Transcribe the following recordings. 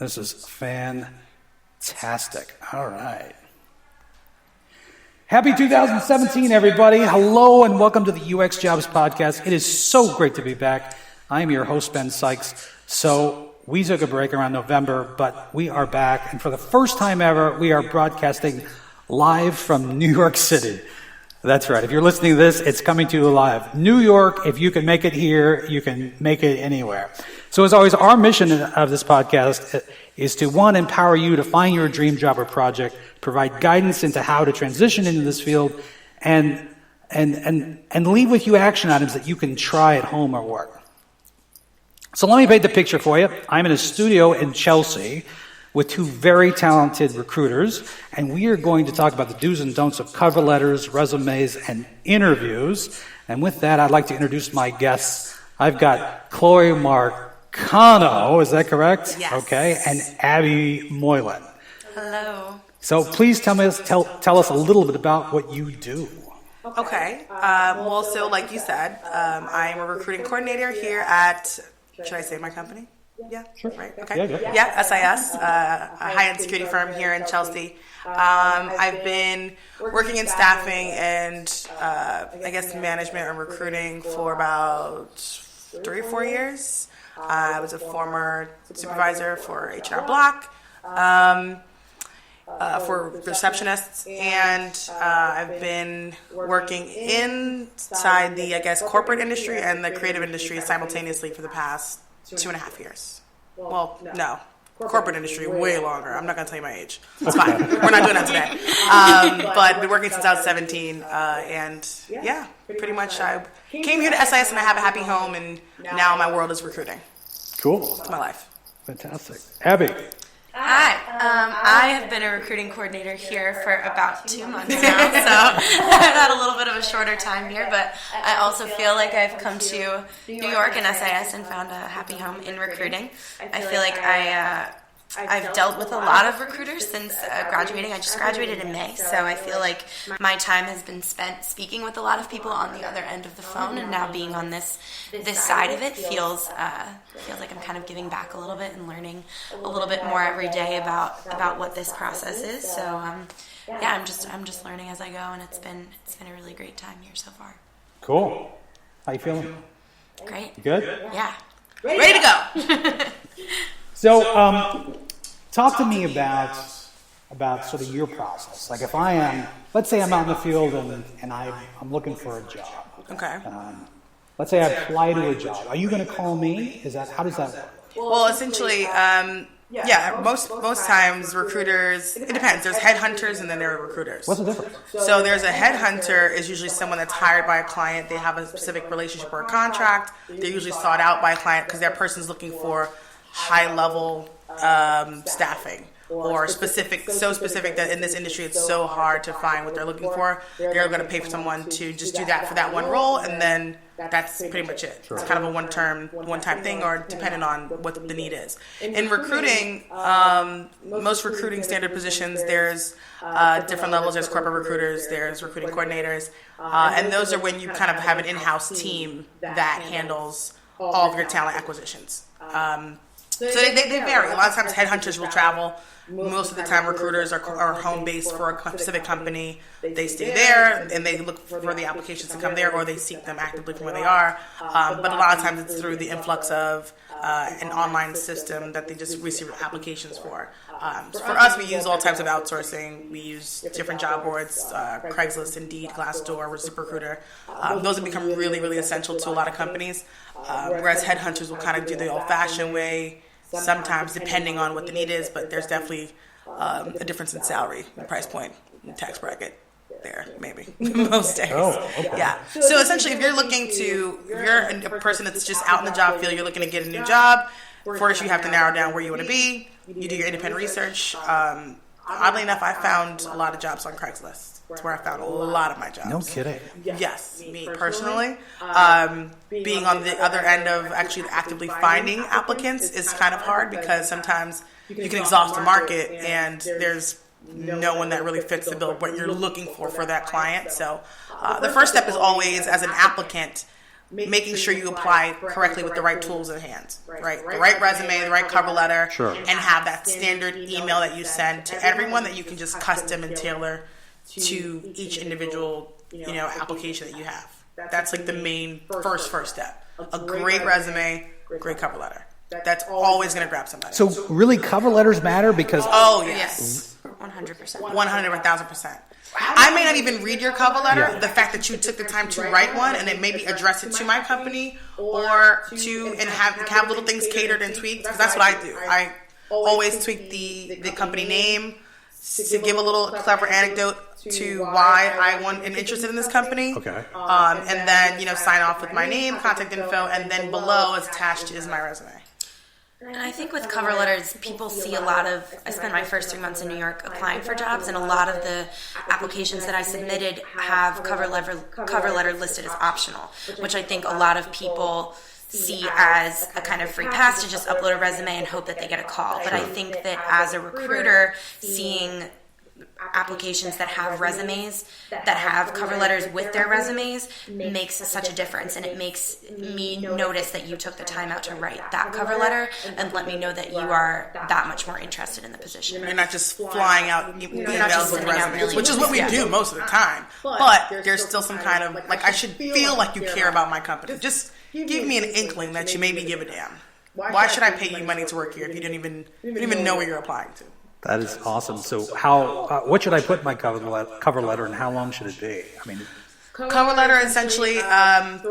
This is fantastic. All right. Happy 2017, everybody. Hello and welcome to the UXJOBS podcast. It is so great to be back. I am your host, Ben Sykes. So we took a break around November, but we are back. And for the first time ever, we are broadcasting live from New York City. That's right. If you're listening to this, it's coming to you live. New York, if you can make it here, you can make it anywhere. So as always, our mission of this podcast is to, one, empower you to find your dream job or project, provide guidance into how to transition into this field, and leave with you action items that you can try at home or work. So let me paint the picture for you. I'm in a studio in Chelsea with two very talented recruiters, and we are going to talk about the do's and don'ts of cover letters, resumes, and interviews. And with that, I'd like to introduce my guests. I've got Chloé Marcano, is that correct? Yes. Okay, and Abby Moylan. Hello. So please tell us a little bit about what you do. Okay. Well, so like you said, I'm a recruiting coordinator here at, should I say my company? Yeah, sure. Right. Okay. Yeah. SIS, a high-end security firm here in Chelsea. I've been working in staffing and I guess management and recruiting for about 3 or 4 years. I was a former supervisor for H&R Block, for receptionists, and I've been working inside the, I guess, corporate industry and the creative industry simultaneously for the past 2.5 years. Well, no. Corporate industry, way longer. I'm not going to tell you my age. It's fine. We're not doing that today. But I've been working since I was 17. And yeah, pretty much I came here to SIS and I have a happy home, and now my world is recruiting. Cool. It's my life. Fantastic. Abby. Hi, I have been a recruiting coordinator here for about 2 months now, so I've had a little bit of a shorter time here, but I also feel like I've come to New York and SIS and found a happy home in recruiting. I feel like I've dealt with a lot of recruiters since graduating. I just graduated in May, so I feel like my time has been spent speaking with a lot of people on the other end of the phone, and now being on this side of it feels like I'm kind of giving back a little bit and learning a little bit more every day about what this process is. So yeah, I'm just learning as I go, and it's been a really great time here so far. Cool. How you feeling? Great. You good? Yeah. Ready to go. So, talk to me about sort of your process. Like if I am, let's say I'm out in the field and I'm looking for a job. Okay. Let's say I apply to a job. Are you going to call me? How does that work? Well, essentially, most times recruiters, it depends. There's headhunters and then there are recruiters. What's the difference? So there's a headhunter is usually someone that's hired by a client. They have a specific relationship or a contract. They're usually sought out by a client because that person's looking for high-level staffing or specific that in this industry it's so hard to find what they're looking for. They're going to pay for someone to just do that for that one role, and then that's pretty much it. Sure. It's kind of a one-time thing, or depending on what the need is. In recruiting, most recruiting standard positions, there's different levels. There's corporate recruiters, there's recruiting coordinators, and those are when you kind of have an in-house team that handles all of your talent acquisitions. So they vary. A lot of times headhunters will travel. Most of the time recruiters are home based for a specific company. They stay there and they look for the applications to come there, or they seek them actively from where they are. But a lot of times it's through the influx of an online system that they just receive applications for. For us, we use all types of outsourcing. We use different job boards, Craigslist, Indeed, Glassdoor, ZipRecruiter. Those have become really, really essential to a lot of companies. Whereas headhunters will kind of do the old-fashioned way, sometimes depending on what the need is, but there's definitely a difference in salary, price point, and tax bracket there, maybe, most days. Oh, okay. Yeah. So essentially, if you're a person that's just out in the job field, you're looking to get a new job, first you have to narrow down where you want to be. You do your independent research. Oddly enough, I found a lot of jobs on Craigslist. That's where I found a lot of my jobs. No kidding. Yes, me personally. Being on the other end of actually actively finding applicants is kind of hard, because sometimes you can exhaust the market and there's no one that really fits the bill of what you're looking for that client. So the first step is always, as an applicant, making sure you apply correctly with the right tools in hand, right? The right resume, the right cover letter, and have that standard email that you send to everyone that you can just custom and tailor to each individual, application that you have. That's like the main first step. A great resume, great cover letter. That's always going to grab somebody. So really, cover letters matter because... Oh, yes. 100%. 1,000%. I may not even read your cover letter. The fact that you took the time to write one and then maybe address it to my company or and have little things catered and tweaked, because that's what I do. I always tweak the company name to give a little clever anecdote to why I am interested in this company. Okay. And then, sign off with my name, contact info, and then below is attached is my resume. And I think with cover letters, people see a lot of, I spent my first 3 months in New York applying for jobs, and a lot of the applications that I submitted have cover letter listed as optional, which I think a lot of people see as a kind of free pass to just upload a resume and hope that they get a call. But I think that as a recruiter, seeing applications that have resumes, that have cover letters with their resumes, makes such a difference, and it makes me notice that you took the time out to write that cover letter and let me know that you are that much more interested in the position. You're not just flying out emails with resumes, which is what we do most of the time. But there's still some kind of, I should feel like you care about my company. Just give me an inkling that you maybe give a damn. Why should I pay you money to work here if you don't even know where you're applying to? That is awesome. So what should I put in my cover letter, and how long should it be? I mean, cover letter essentially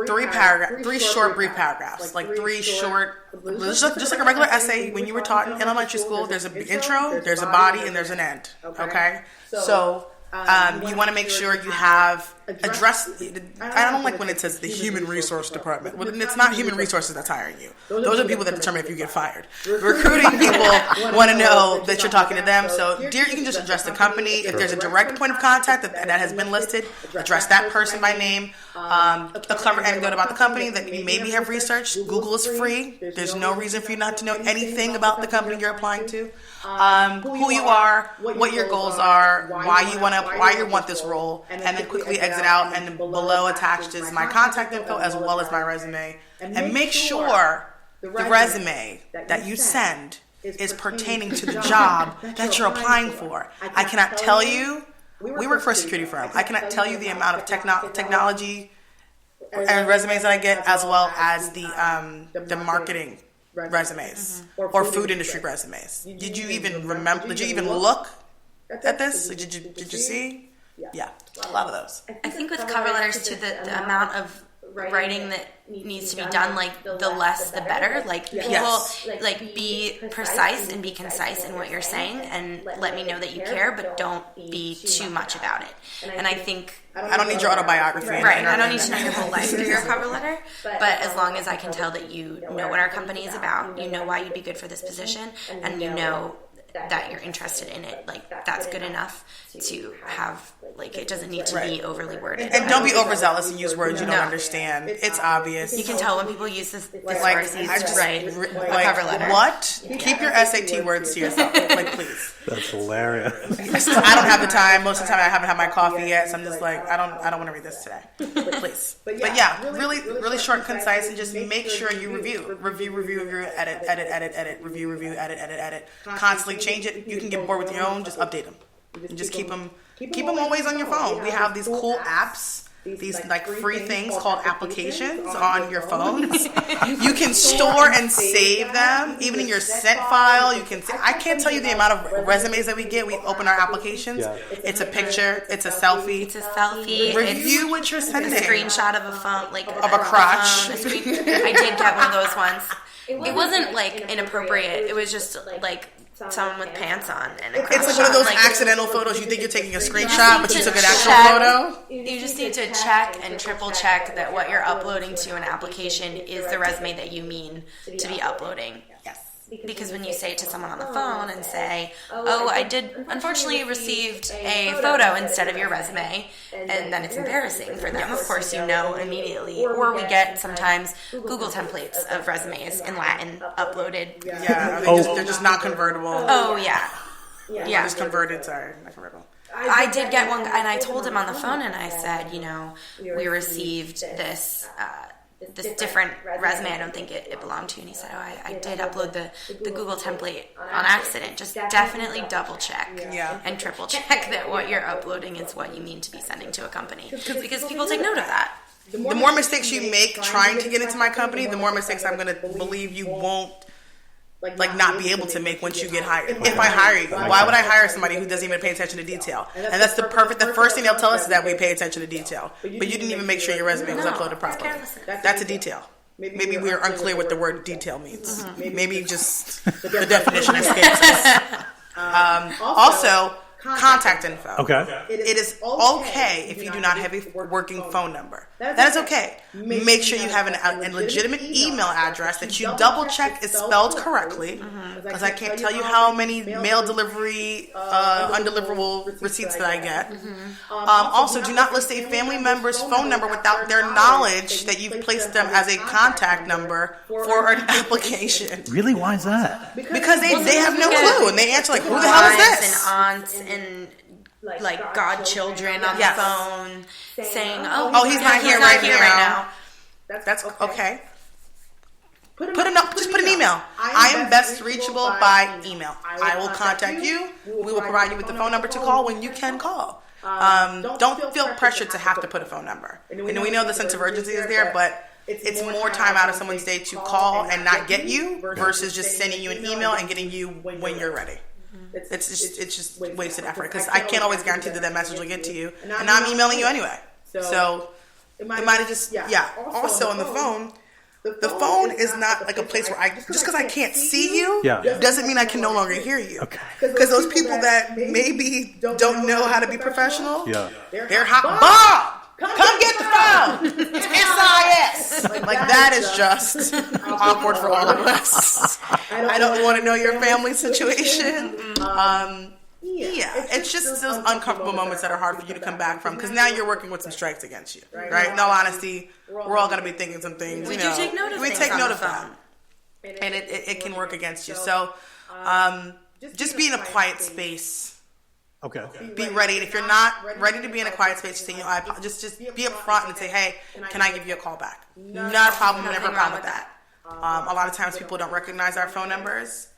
three short brief paragraphs, like three short, just like a regular essay when you were taught in elementary school. There's an intro, there's a body, and there's an end. Okay, so you want to make sure you have addressed. I don't like when it says the human resource department. Well, it's not human resources that's hiring you. Those are people that determine if you get fired. Recruiting people want to know that you're talking to them. So, dear, you can just address the company. If there's a direct point of contact that has been listed, address that person by name. A clever anecdote about the company that you maybe have researched. Google is free. There's no reason for you not to know anything about the company you're applying to. Who you are, what your goals are, why you want this role, and then quickly exit out. And below attached is my contact info as well as my resume. And make sure the resume that you send is pertaining to the job that you're applying for. I cannot tell you. We work for a security firm. I cannot tell you the amount of technology and resumes that I get, as well as the marketing resumes or food industry resumes. Did you even remember? Did you even look at this? Did you see? Yeah, a lot of those. I think with cover letters too, the amount of writing that needs to be done, the less the better. People be precise and be concise in what you're saying, and let me know that you care, but don't be too much about it. And I think I don't need your autobiography. Right. I don't need to know your whole life through your cover letter, but as long as I can tell that you know what our company is about, you know why you'd be good for this position, and you know that you're interested in it, that's good enough to have, it doesn't need to be overly worded. And don't be overzealous and use words you don't understand. It's obvious. You can tell when people use this word, just write a cover letter. What? Keep your SAT words to yourself, please. That's hilarious. I don't have the time. Most of the time I haven't had my coffee yet, so I'm just I don't want to read this today. Please. But yeah, really short and concise, and just make sure you review, edit, review, edit. Constantly change it. You can get bored with your own, just update them. And just keep them always on your phone. We have these cool apps, these free things called applications on your phones. You can store and save them, even in your sent file. I can't tell you the amount of resumes that we get. We open our applications. It's a picture. It's a selfie. Review what you're sending. A screenshot of a phone, of a crotch. I did get one of those ones. It wasn't inappropriate. It was just someone with pants on and a crotch. It's one of those accidental photos. You think you're taking a screenshot, but you took an actual photo. You just need to check and triple check that what you're uploading to an application is the resume that you mean to be uploading. Yes. Because when you say it to someone on the phone and say, I did unfortunately received a photo instead of your resume, and then it's embarrassing for them. Of course, you know immediately. Or we get sometimes Google templates of resumes in Latin uploaded. Yeah, they're just not convertible. Oh, yeah. Yeah. Just converted, sorry, not convertible. I did get one, and I told him on the phone, and I said, we received this this different resume. I don't think it belonged to you. And he said, oh, I did upload the Google template on accident. Just definitely double check and triple check that what you're uploading is what you mean to be sending to a company. Because people take note of that. The more mistakes you make trying to get into my company, the more mistakes I'm going to believe you won't not be able to make once you get hired. If I hire you, why would I hire somebody who doesn't even pay attention to detail? And that's the first thing they'll tell us is that we pay attention to detail. But you didn't even make sure your resume was uploaded properly. That's a detail. Maybe we're unclear what the word detail means. Maybe just the definition escapes us. Also, contact info. Okay. It is okay if you do not have a working phone number. That is okay. Make sure you have a legitimate email address that you double check is spelled correctly, because I can't tell you how many mail delivery undeliverable receipts that I get. Also, do not list a family member's phone number without their knowledge that you've placed them as a contact number for an application. Really? Why is that? Because they have no clue, and they answer like, who the hell is this? And aunts and like godchildren on the phone saying, he's not here right now. That's okay. Just put an email. I am best reachable by email. I will contact you. We will provide you with the phone number to call when you can call. Don't feel pressured to have to put a phone number. And we know the sense of urgency is there, but it's more time out of someone's day to call and not get you versus just sending you an email and getting you when you're ready. It's just wasted effort, because I can't always guarantee that message will get to you, and I'm emailing you anyway. So it might have just Also on the phone, the phone is not like a place where just because I can't see you doesn't mean I can no longer hear you. Okay. Because those people that maybe don't know how to be professional, they're hot. Bob, come get the phone. It's SIS. Like that is just awkward for all of us. I don't want to know your family situation. It's just those uncomfortable moments that are hard for you to come back from, because now you're working with some strikes against you, right? In all honesty, we're all going to be thinking some things. We take note of that, and it can work against you. So just be in a quiet space. Okay. Be ready. And if you're not ready to be in a quiet space, just be upfront and say, hey, can I give you a call back? Not a problem. Never a problem with that. A lot of times people don't recognize our phone numbers.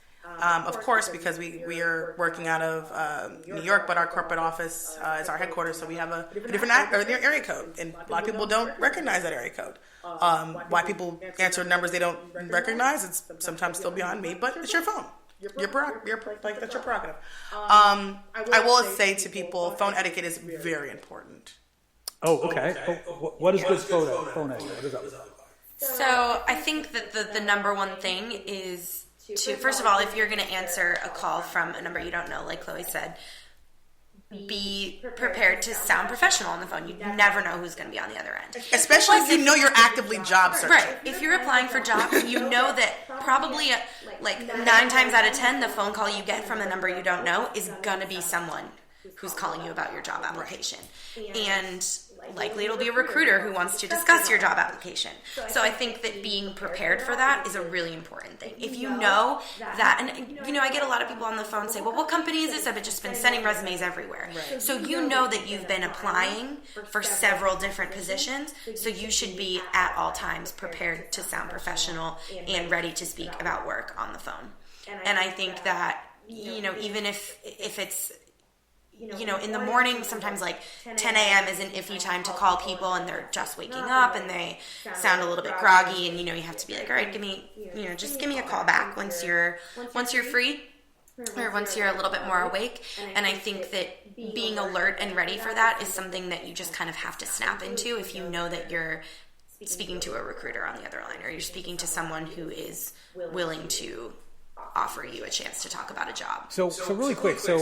Of course, because we are working out of New York, but our corporate office is our headquarters, so we have a different area code, and a lot of people don't recognize that area code. Why people answer numbers they don't recognize, it's sometimes still beyond me, but it's your phone. That's your prerogative. I will say to people, phone etiquette is very important. Oh, okay. What is good phone etiquette? What is that? So I think that the number one thing is to, first of all, if you're going to answer a call from a number you don't know, like Chloe said, be prepared to sound professional on the phone. You never know who's going to be on the other end. Especially if you know you're actively job searching. Right. If you're applying for jobs, you know that probably like 9 times out of 10, the phone call you get from a number you don't know is going to be someone who's calling you about your job application. And likely it'll be a recruiter who wants to discuss your job application. So I think that being prepared for that is a really important thing. If you know that, and I get a lot of people on the phone say, well, what company is this? I've just been sending resumes everywhere. So you know that you've been applying for several different positions, so you should be at all times prepared to sound professional and ready to speak about work on the phone. And I think that, even if it's, in the morning, sometimes like 10 a.m. is an iffy time to call people and they're just waking up and they sound a little bit groggy, and, you have to be like, all right, give me a call back once you're free or once you're a little bit more awake. And I think that being alert and ready for that is something that you just kind of have to snap into if you know that you're speaking to a recruiter on the other line, or you're speaking to someone who is willing to offer you a chance to talk about a job. So really quick. So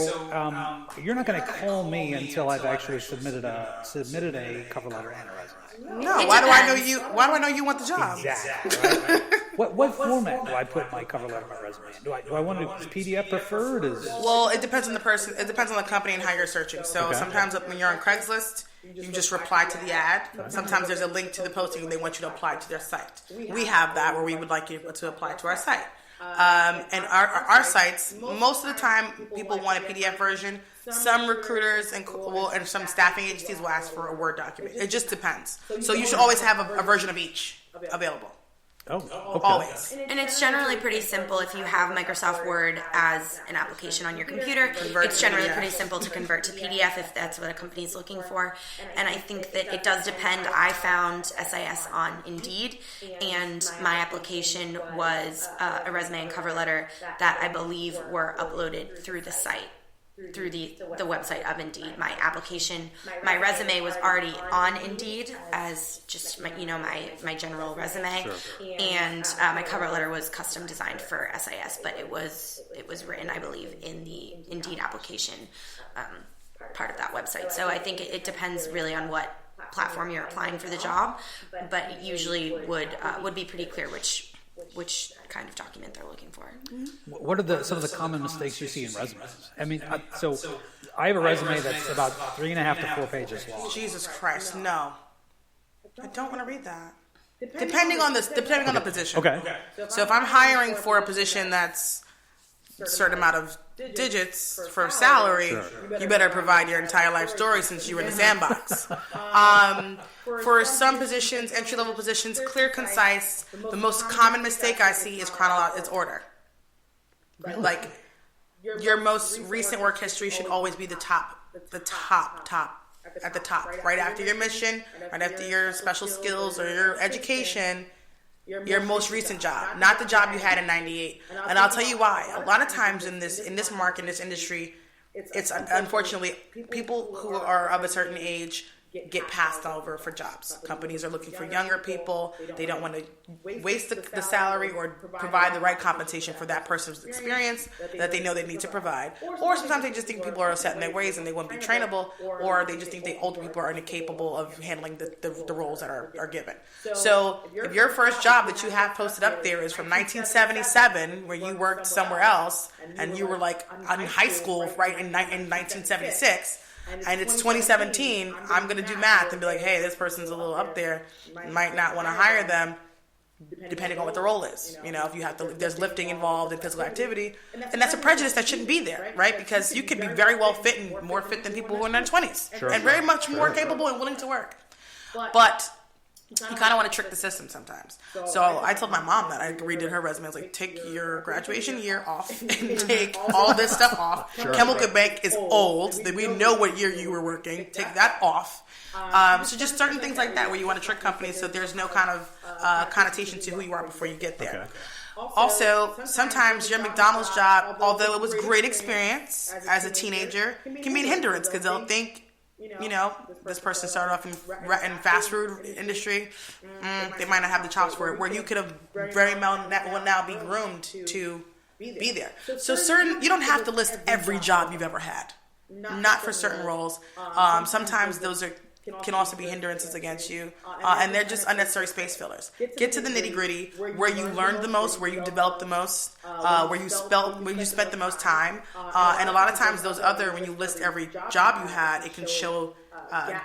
you're not going to call me until I've actually submitted a cover letter and a resume. No. Why do I know you? Why do I know you want the job? Exactly. Right? What format do I put my cover letter and my resume in? Do I want to is PDF preferred? Well, it depends on the person. It depends on the company and how you're searching. So sometimes when you're on Craigslist, you just reply to the ad. Sometimes there's a link to the posting and they want you to apply to their site. We have that where we would like you to apply to our site. And our sites, most of the time, people want a PDF version. Some recruiters and some staffing agencies will ask for a Word document. It just depends. So you should always have a version of each available. Oh, okay. Always. And it's generally pretty simple if you have Microsoft Word as an application on your computer. It's generally pretty simple to convert to PDF if that's what a company is looking for. And I think that it does depend. I found SIS on Indeed, and my application was a resume and cover letter that I believe were uploaded through the site. Through the website of Indeed. My application, my resume was already on Indeed as just my general resume, and my cover letter was custom designed for SIS, but it was written, I believe, in the Indeed application part of that website. So I think it depends really on what platform you're applying for the job, but it usually would be pretty clear which kind of document they're looking for. What are some of the common mistakes you see in resumes? I mean, so I have a resume that's about 3.5 to 4 pages long. Jesus Christ, no. I don't want to read that. Depending on the position. Okay. So if I'm hiring for a position that's a certain amount of digits for salary, you better provide your entire life story since you were in the sandbox. For some positions, entry-level positions, clear, concise. The most common mistake I see is it's order. Like, your most recent work history should always be the top, at the top, right after your mission, right after your special skills or your education. Your most recent job, not the job you had in '98. And I'll tell you why. A lot of times in this market, in this industry, it's unfortunately people who are of a certain age get passed over for jobs. Companies are looking for younger people. They don't want to waste the salary or provide the right compensation for that person's experience that they know they need to provide. Or sometimes they just think people are set in their ways and they won't be trainable, or they just think the older people are incapable of handling the roles that are given. So if your first job that you have posted up there is from 1977, where you worked somewhere else and you were like in high school right in 1976, and it's 2017, I'm going to do math and be like, hey, this person's a little up there. Might not want to hire them, depending on what the role is. If there's lifting involved in physical activity, and that's a prejudice that shouldn't be there, right? Because you could be very well fit and more fit than people who are in their 20s, and very much more capable and willing to work. But you kind of want to trick the system sometimes. So I told my mom that I redid her resume. I was like, take your graduation year off and take all this stuff off. Chemical Bank is old. We know what year you were working. Take that off. So just certain things like that where you want to trick companies so there's no kind of connotation to who you are before you get there. Okay. Also, sometimes your McDonald's job, although it was great experience as a teenager, can be a hindrance because they'll think, this person started off in fast food industry. They might not have the chops for it. Where you could have very well now be groomed to be there. So you don't have to list every job you've ever had. Not for certain roles. Sometimes those can also be hindrances against you, and they're just unnecessary space fillers. Get to the nitty gritty, where you learned the most, where you developed the most, where you spent the most time, and a lot of times when you list every job you had, it can show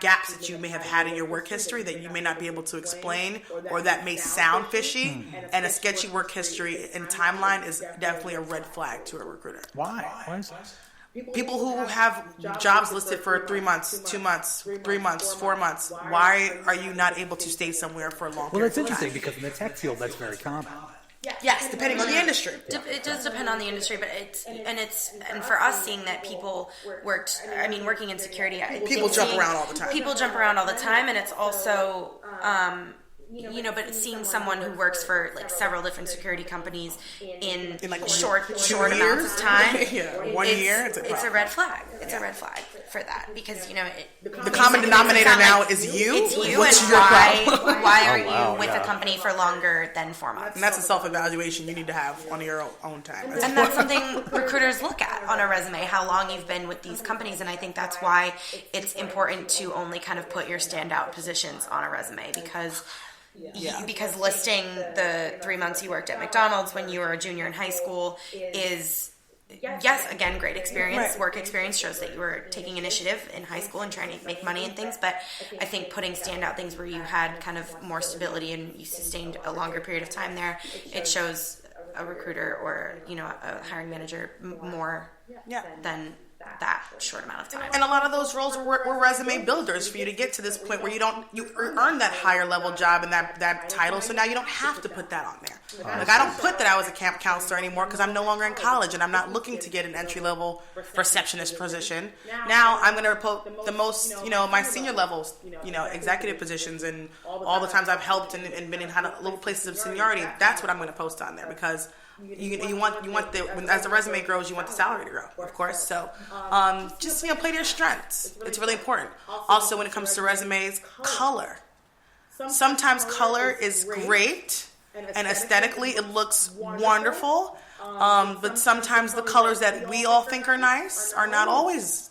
gaps that you may have had in your work history that you may not be able to explain, or that may sound fishy. And a sketchy work history and timeline is definitely a red flag to a recruiter. Why? Why is that? People who have jobs listed for 3 months, 2 months, 3 months, 4 months, why are you not able to stay somewhere for a long period of time? Well, that's interesting because in the tech field, that's very common. Yes, depending on the industry. It does depend on the industry, but and for us, seeing that people working in security, people jump around all the time. People jump around all the time, and it's also but seeing someone who works for like several different security companies in like short amounts of time, 1 year, it's a red flag. It's a red flag for that because the common denominator now is you. It's you. What's and your problem? Why are you with a company for longer than 4 months? And that's a self-evaluation you need to have on your own time. And that's something recruiters look at on a resume, how long you've been with these companies. And I think that's why it's important to only kind of put your standout positions on a resume because listing the 3 months you worked at McDonald's when you were a junior in high school is, yes, again, great experience. Work experience shows that you were taking initiative in high school and trying to make money and things. But I think putting standout things where you had kind of more stability and you sustained a longer period of time there, it shows a recruiter or, a hiring manager more than that short amount of time. And a lot of those roles were resume builders for you to get to this point where you earn that higher level job and that title. So now you don't have to put that on there. Like I don't put that I was a camp counselor anymore because I'm no longer in college and I'm not looking to get an entry level receptionist position. Now I'm going to report the most, my senior levels, executive positions and all the times I've helped and been in little places of seniority. That's what I'm going to post on there because you want as the resume grows, you want the salary to grow, of course. So just play to your strengths. It's really important. Also, when it comes to resumes, color. Sometimes color is great and aesthetically it looks wonderful, but sometimes the colors that we all think are nice are not always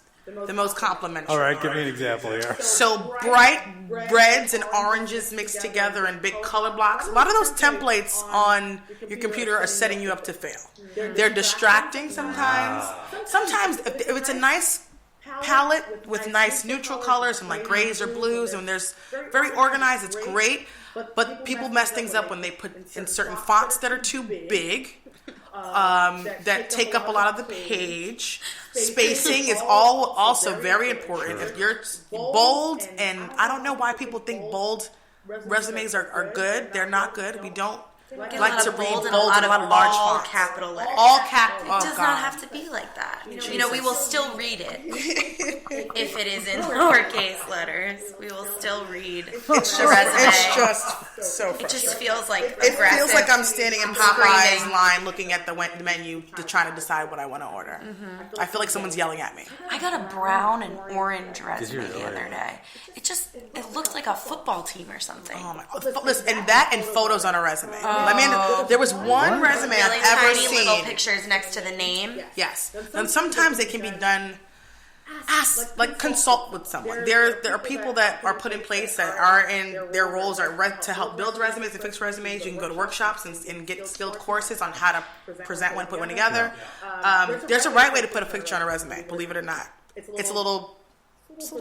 the most complimentary. All right, give me an example here. So bright reds and oranges mixed together in big color blocks. A lot of those templates on your computer are setting you up to fail. They're distracting sometimes. Sometimes if it's a nice palette with nice neutral colors and like grays or blues and there's very organized, it's great. But people mess things up when they put in certain fonts that are too big. That take up a lot of the page. Spacing is also very important. If you're bold, and I don't know why people think bold resumes are good. They're not good. We don't like to read bold and a lot of large fonts. Capital letters. All capital. It does not have to be like that. We will still read it. If it is in lowercase letters, we will still read the resume. It's just so frustrating. It just feels like It aggressive. feels like I'm standing in Popeye's line looking at the menu to try to decide what I want to order. Mm-hmm. I feel like someone's yelling at me. I got a brown and orange resume the other day. It looked like a football team or something. Oh my! Listen, and photos on a resume. There was one resume really I've ever tiny seen. little pictures next to the name. Yes, and sometimes they can be done. Consult with someone. There are people that are put in place that are in their roles to help build resumes and fix resumes. You can go to workshops and get skilled courses on how to present one, put one together. There's a right way to put a picture on a resume. Believe it or not, it's a little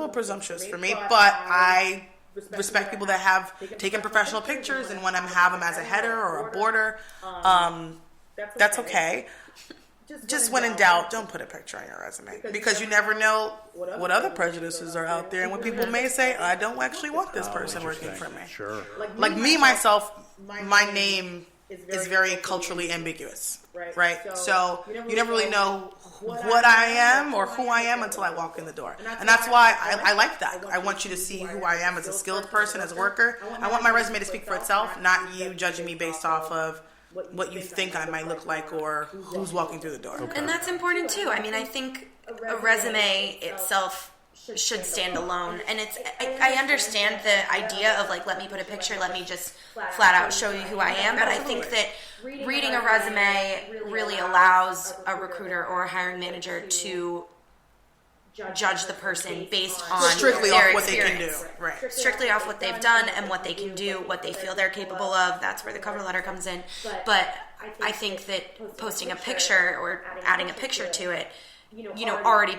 presumptuous for me, but I respect people that have taken professional pictures and want to have them as a header or a border. That's okay. Just when in doubt, don't put a picture on your resume because you never know what other prejudices are out there and what people may say, I don't actually want this person working for me. Sure. Like me, myself, my name is very culturally ambiguous, right? So you never really know what I am or who I am until I walk in the door. And that's why I like that. I want you to see who I am as a skilled person, as a worker. I want my resume to speak for itself, not you judging me based off of what you think I might look like or who's walking through the door. Okay. And that's important too. I mean, I think a resume itself should stand alone. And I understand the idea of let me put a picture, let me just flat out show you who I am. But I think that reading a resume really allows a recruiter or a hiring manager to judge the person based on strictly their off what experience. They can do. Right. Strictly off what they've done and what they can do, what they feel they're capable of. That's where the cover letter comes in. But I think that posting a picture or adding a picture to it, already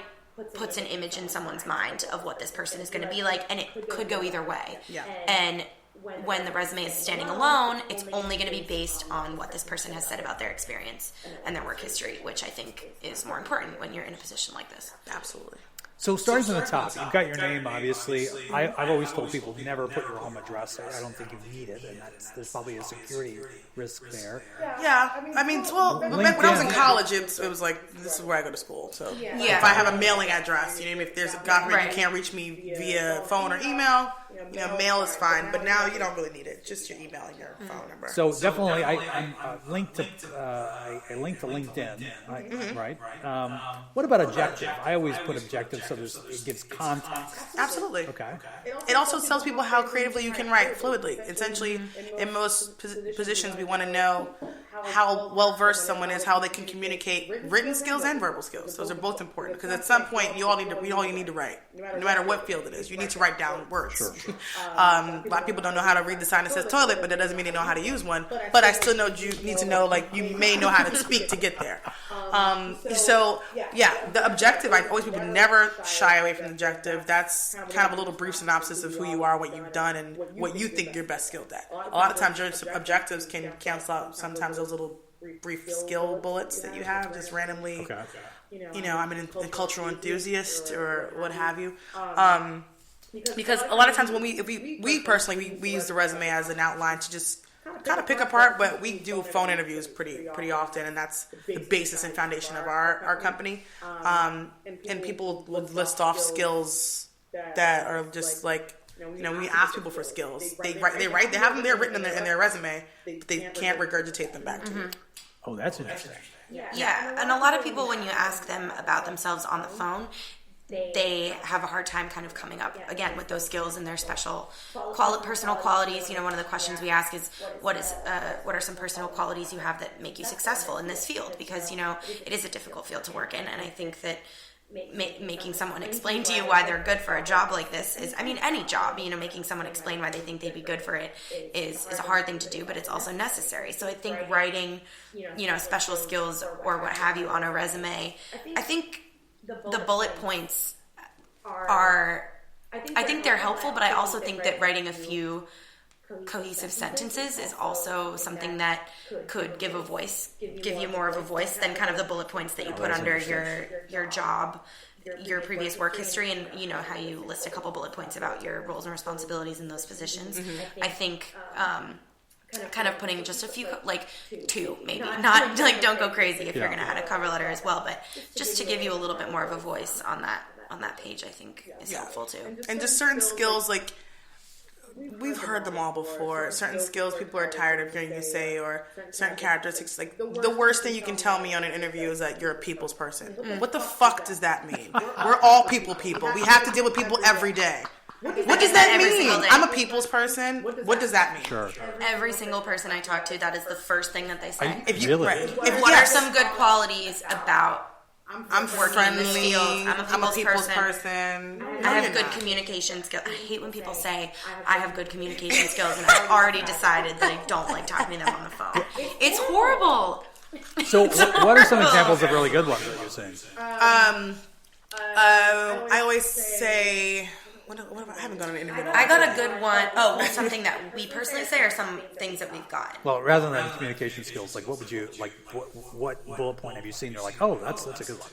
puts an image in someone's mind of what this person is going to be like, and it could go either way. Yeah. And when the resume is standing alone, it's only going to be based on what this person has said about their experience and their work history, which I think is more important when you're in a position like this. Absolutely. So starting from the top, you've got your name, obviously. I've always told people never put your home address. I don't think you need it, and there's probably a security risk there. Yeah, I mean, when I was in college, it was like, this is where I go to school. So if I have a mailing address, if there's a God forbid you can't reach me via phone or email, mail is fine. But now you don't really need it; just your email and your phone number. So definitely, I'm linked to I link to LinkedIn, right? What about objective? I always put objective so it gives context. Absolutely. Okay. It also tells people how creatively you can write fluidly. Essentially, in most positions, we want to know how well versed someone is, how they can communicate written skills and verbal skills. Those are both important because at some point you all need to write, no matter what field it is. You need to write down words. Sure. A lot of people don't know how to read the sign that says toilet, but that doesn't mean they know how to use one. But I still know you need to know, you may know how to speak to get there. The objective, I always people never shy away from the objective. That's kind of a little brief synopsis of who you are, what you've done, and what you think you're best skilled at. A lot of times your objectives can cancel out sometimes those little brief skill bullets that you have, just randomly. Okay. I'm a cultural enthusiast or what have you. Because a lot of times when we personally use the resume as an outline to just kind of pick apart, but we do phone interviews pretty often, and that's the basis and foundation of our company. And people will list off skills that are just like, when we ask people for skills, they have them there written in their resume, but they can't regurgitate them back to you. Oh, that's interesting. Yeah, and a lot of people, when you ask them about themselves on the phone, they have a hard time kind of coming up again with those skills and their special personal qualities. One of the questions we ask is, what are some personal qualities you have that make you successful in this field? Because it is a difficult field to work in, and I think that making someone explain to you why they're good for a job like this is, any job, making someone explain why they think they'd be good for it is a hard thing to do, but it's also necessary. So I think writing, special skills or what have you on a resume, I think the bullet points are, I think they're helpful, but I also think that writing a few cohesive sentences is also something that could give you more of a voice than kind of the bullet points that you put under your job, your previous work history, and how you list a couple bullet points about your roles and responsibilities in those positions. I think kind of putting just a few, like 2 maybe, not like, don't go crazy if you're going to add a cover letter as well, but just to give you a little bit more of a voice on that page, I think is helpful too. And just certain skills, like, we've heard them all before. Certain skills people are tired of hearing you say, or certain characteristics. Like, the worst thing you can tell me on an interview is that you're a people's person. What the fuck does that mean? We're all people. We have to deal with people every day. What does that mean? I'm a people's person. What does that mean? Sure. Every single person I talk to, that is the first thing that they say. What are some good qualities about I'm working friendly, in this field? I'm a people's person. I have good communication skills. I hate when people say I have good communication skills and I've already decided that I don't like talking to them on the phone. It's horrible. So what are some examples of really good ones that you're saying? I always say... I haven't gone to an interview. I got a good one. Oh, well, something that we personally say, or some things that we've gotten. Well, rather than communication skills, like what would you like? What bullet point have you seen? You're like, oh, that's a good one.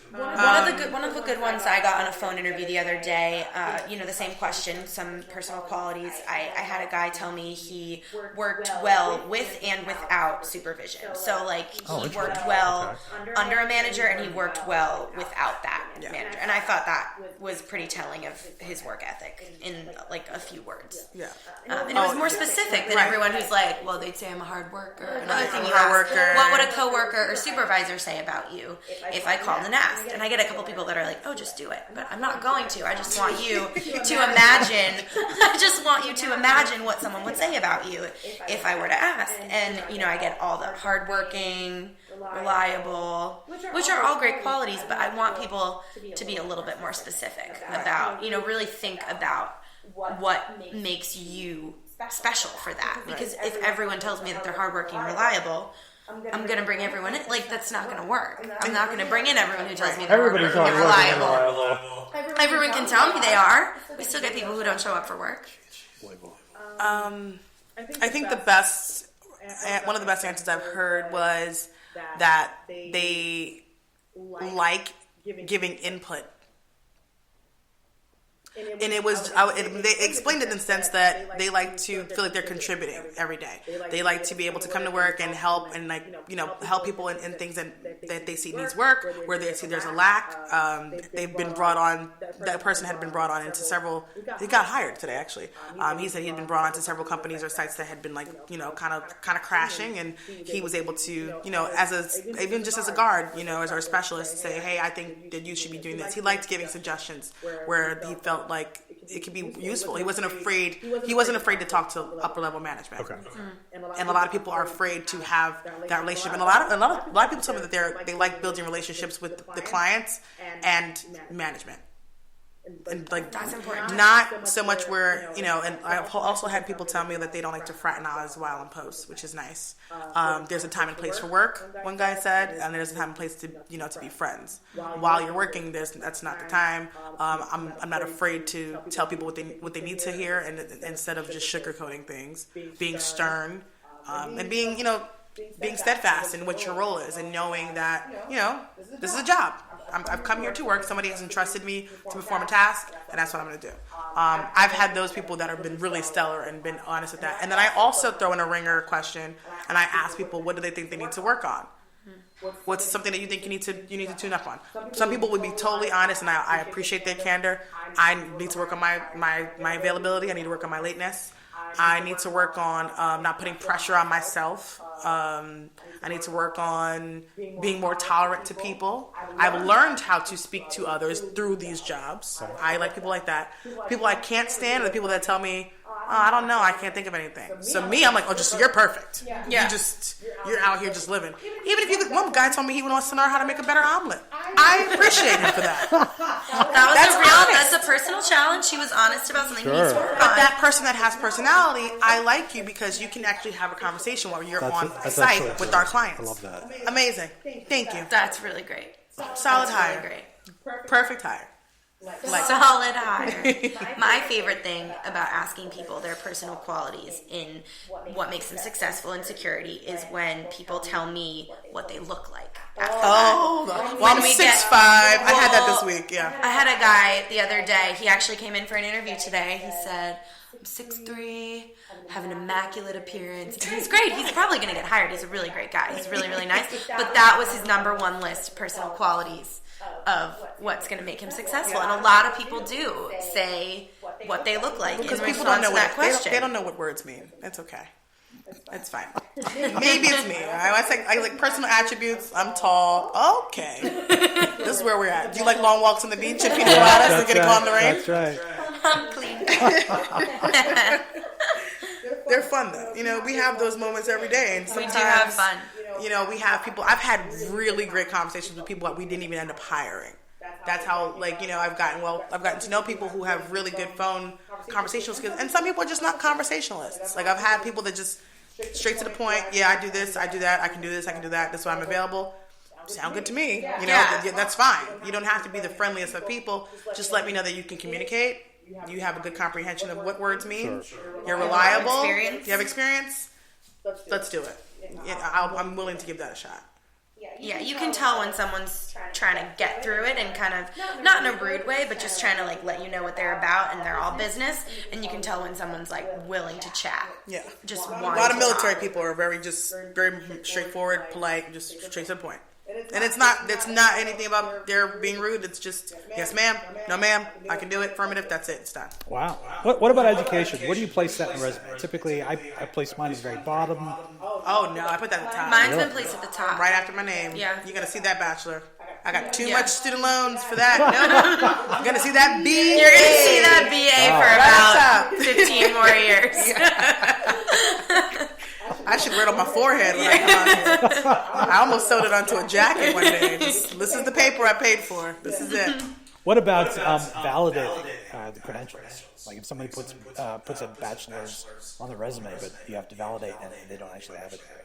One of the good ones I got on a phone interview the other day. The same question, some personal qualities. I had a guy tell me he worked well with and without supervision. So he worked well under a manager, and he worked well without that manager. And I thought that was pretty telling of his work ethic in like a few words. Yeah. And it was more specific than everyone who's like, well, they'd say I'm a hard worker. Another thing you hard worker. What would a coworker or supervisor say about you if I called and asked? And I get a couple people that are like, oh, just do it. But I'm not going to. I just want you to imagine. I just want you to imagine what someone would say about you if I were to ask. And, I get all the hardworking, reliable, which are all great qualities, but I want people to be a little bit more specific about, really think about what makes you special for that. Because if everyone tells me that they're hardworking and reliable, I'm going to bring everyone in. Like, that's not going to work. I'm not going to bring in everyone who tells me they're hardworking and reliable. Everyone can tell me they are. We still get people who don't show up for work. I think one of the best answers I've heard was that they like giving input. And it was, they explained it in the sense that they like to feel like they're contributing every day. They like to be able to come to work and help and help people in things that they see needs work, where they see there's a lack. They've been brought on, that person had been brought on into several, he got hired today actually. He said he had been brought on to several companies or sites that had been kind of crashing, and he was able to, even just as a guard, as our specialist, say, hey, I think that you should be doing this. He liked giving suggestions where he felt like it could be useful. He wasn't afraid to talk to upper level management. Okay. And a lot of people are afraid to have that relationship. And a lot of people tell me that they like building relationships with the clients and management. And that's important. Not so much where, and I've also had people tell me that they don't like to fraternize while in post, which is nice. There's a time and place for work, one guy said, and there's a time and place to be friends. While you're working, that's not the time. I'm not afraid to tell people what they need to hear, and instead of just sugarcoating things, being stern, and being, being steadfast in what your role is and knowing that, this is a job. I've come here to work. Somebody has entrusted me to perform a task, and that's what I'm going to do. I've had those people that have been really stellar and been honest with that. And then I also throw in a ringer question, and I ask people, what do they think they need to work on? What's something that you think you need to tune up on? Some people would be totally honest, and I appreciate their candor. I need to work on my availability. I need to work on my lateness. I need to work on not putting pressure on myself. I need to work on being more tolerant to people. I've learned how to speak to others through these jobs. I like people like that. People I can't stand are the people that tell me, I don't know, I can't think of anything. So me, I'm like, you're perfect. Yeah. You're out here just living. Even if you could, one guy told me he wants to learn how to make a better omelet. I appreciate him for that. That's a personal challenge. She was honest about something he needs to work But on. that person that has personality, I like you because you can actually have a conversation while you're on site with our clients. I love that. Amazing. Thank you. That's really great. Solid That's hire. really great. Perfect hire. Solid hire. My favorite thing about asking people their personal qualities in what makes them successful in security is when people tell me what they look like. After that. Well, I'm 6'5". I had that this week, yeah. I had a guy the other day. He actually came in for an interview today. He said, I'm 6'3", have an immaculate appearance. And he's great. He's probably going to get hired. He's a really great guy. He's really, really nice. But that was his number one list, personal qualities of what's going to make him successill. And a lot of people do say what they look like because in people don't response know to that question. they don't know what words mean. It's okay. It's fine. Maybe it's me. I like personal attributes. I'm tall. Okay. This is where we're at. Do you like long walks on the beach and peanut coladas and getting caught in the rain? That's right. I'm clean. They're fun though. We have those moments every day, and sometimes We do have fun. We have people. I've had really great conversations with people that we didn't even end up hiring. That's how, I've gotten to know people who have really good phone conversational skills, and some people are just not conversationalists. Like I've had people that just straight to the point. Yeah, I do this, I do that, I can do this, I can do that. That's why I'm available. Sound good to me. That's fine. You don't have to be the friendliest of people. Just let me know that you can communicate. You have a good comprehension of what words mean. You're reliable. You have experience. Let's do it. I'm willing to give that a shot. Yeah, you can tell when someone's trying to get through it and kind of, not in a rude way, but just trying to let you know what they're about and they're all business. And you can tell when someone's willing to chat. Yeah. Just a lot of military people are very straightforward, polite, just straight to the point. And it's not anything about their being rude. It's just, yes, ma'am, no, ma'am, I can do it, affirmative, that's it, it's done. Wow. What about education? Where do you place that in the resume? Typically, I place mine at the very bottom. Oh, no, I put that at the top. Mine's been placed at the top. Right after my name. Yeah. You're going to see that bachelor. I got too much student loans for that. No. You're going to see that BA. You're going to see that BA for about 15 more years. I should wear it on my forehead when I come out here. I almost sewed it onto a jacket one day. This is the paper I paid for. This is it. What about validating the credentials? Like if somebody puts a bachelor's on the resume, but you have to validate and they don't actually have it there.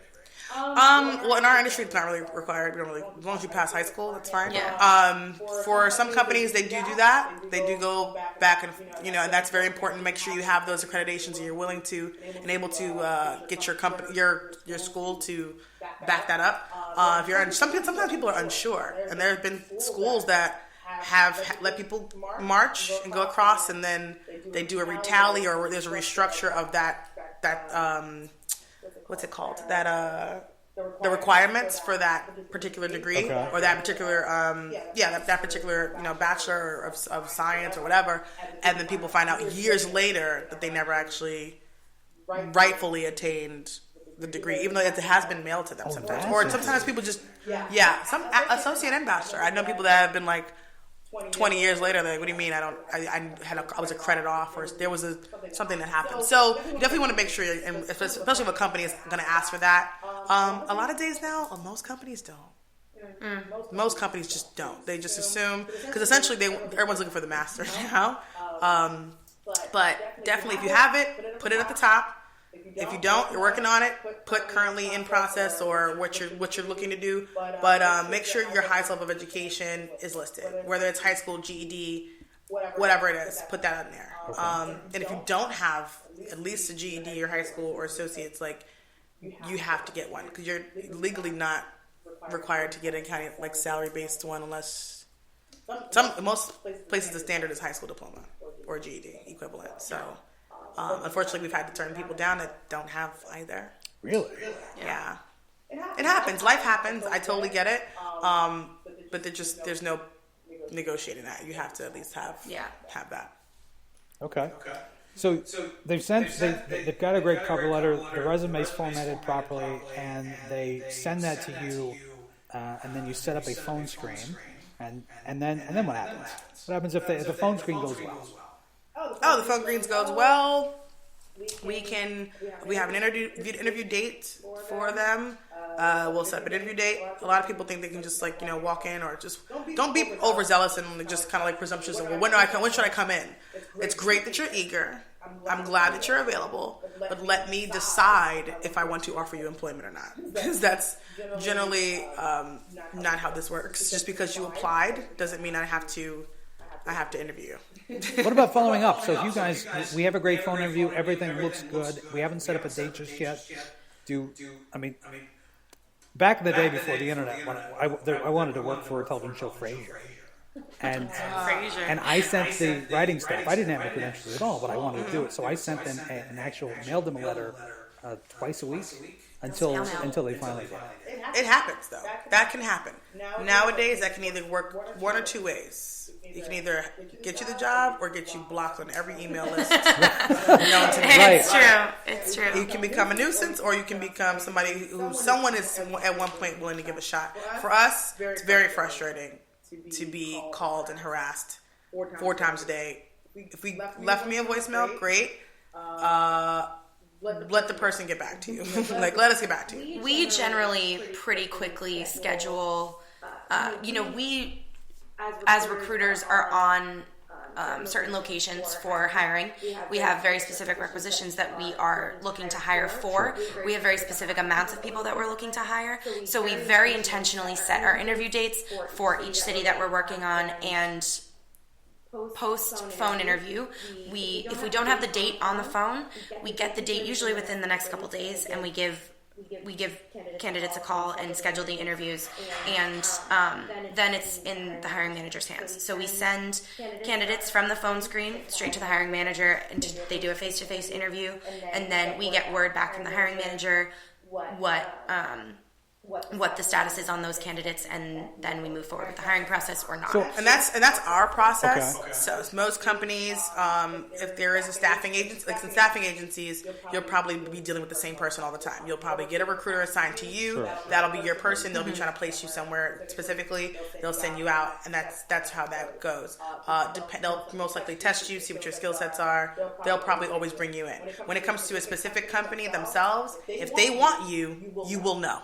Well, in our industry, it's not really required. We don't really, as long as you pass high school, that's fine. Yeah. For some companies, they do that. They do go back and and that's very important to make sure you have those accreditations and you're willing to and able to get your company, your school to back that up. If you're sometimes people are unsure, and there have been schools that have let people march and go across, and then they do a retally or there's a restructure of that what's it called? The requirements for that particular degree or that particular that particular bachelor of science or whatever, and then people find out years later that they never actually rightfully attained the degree, even though it has been mailed to them sometimes. Or sometimes people just some associate and bachelor. I know people that have been 20 years later, they're like, what do you mean? I was a credit off, or there was something that happened. So you definitely want to make sure, and especially if a company is going to ask for that. A lot of days now, most companies don't. Most companies just don't. They just assume, because essentially everyone's looking for the master now. But definitely, if you have it, put it at the top. If you don't, you're working on it. Put currently in process or what you're looking to do. But make sure your highest level of education is listed, whether it's high school, GED, whatever it is. Put that on there. And if you don't have at least a GED or high school or associates, you have to get one because you're legally not required to get a kind of like salary-based one unless most places the standard is high school diploma or GED equivalent. So unfortunately, we've had to turn people down that don't have either. Really? Yeah. It happens. Life happens. I totally get it. But there's no negotiating that. You have to at least have that. Okay. So they've got a great cover letter. The resume's formatted properly, and they send that to you, and then you set up a phone screen, and then what happens? What happens if the phone screen goes well? Oh, the phone screen goes well. We have an interview date for them. We'll set up an interview date. A lot of people think they can just walk in or just don't be overzealous and just kind of like presumptuous. Well, when should I come in? It's great that you're eager. I'm glad that you're available, but let me decide if I want to offer you employment or not, because that's generally not how this works. Just because you applied doesn't mean I have to interview you. What about following up? So if you guys, we have a great phone interview, everything looks good. We haven't set up a date just yet. Back in the day before the internet, when I wanted to work for a television show, Frasier. And I sent the writing staff. I didn't have the credentials at all, but I wanted to do it. So I sent them mailed them a letter twice a week until they finally did. It happens, though. That can happen. Nowadays, that can either work one or two ways. It can either get you the job or get you blocked on every email list. It's true. You can become a nuisance, or you can become somebody who someone is at one point willing to give a shot. For us, it's very frustrating to be called and harassed 4 times a day. If we left me a voicemail, great. Let the person get back to you. Let us get back to you. We generally pretty quickly schedule. We as recruiters are on certain locations for hiring. We have very specific requisitions that we are looking to hire for. We have very specific amounts of people that we're looking to hire. So we very intentionally set our interview dates for each city that we're working on, and post phone interview, if we don't have the date on the phone, we get the date usually within the next couple days, and we give candidates a call and schedule the interviews, and then it's in the hiring manager's hands. So we send candidates from the phone screen straight to the hiring manager, and they do a face-to-face interview, and then we get word back from the hiring manager what the status is on those candidates, and then we move forward with the hiring process or not. And that's our process. Okay. So most companies, if there is a staffing agency, like some staffing agencies, you'll probably be dealing with the same person all the time. You'll probably get a recruiter assigned to you. Sure. That'll be your person. They'll be trying to place you somewhere specifically. They'll send you out, and that's how that goes. They'll most likely test you, see what your skill sets are. They'll probably always bring you in. When it comes to a specific company themselves, if they want you, you will know.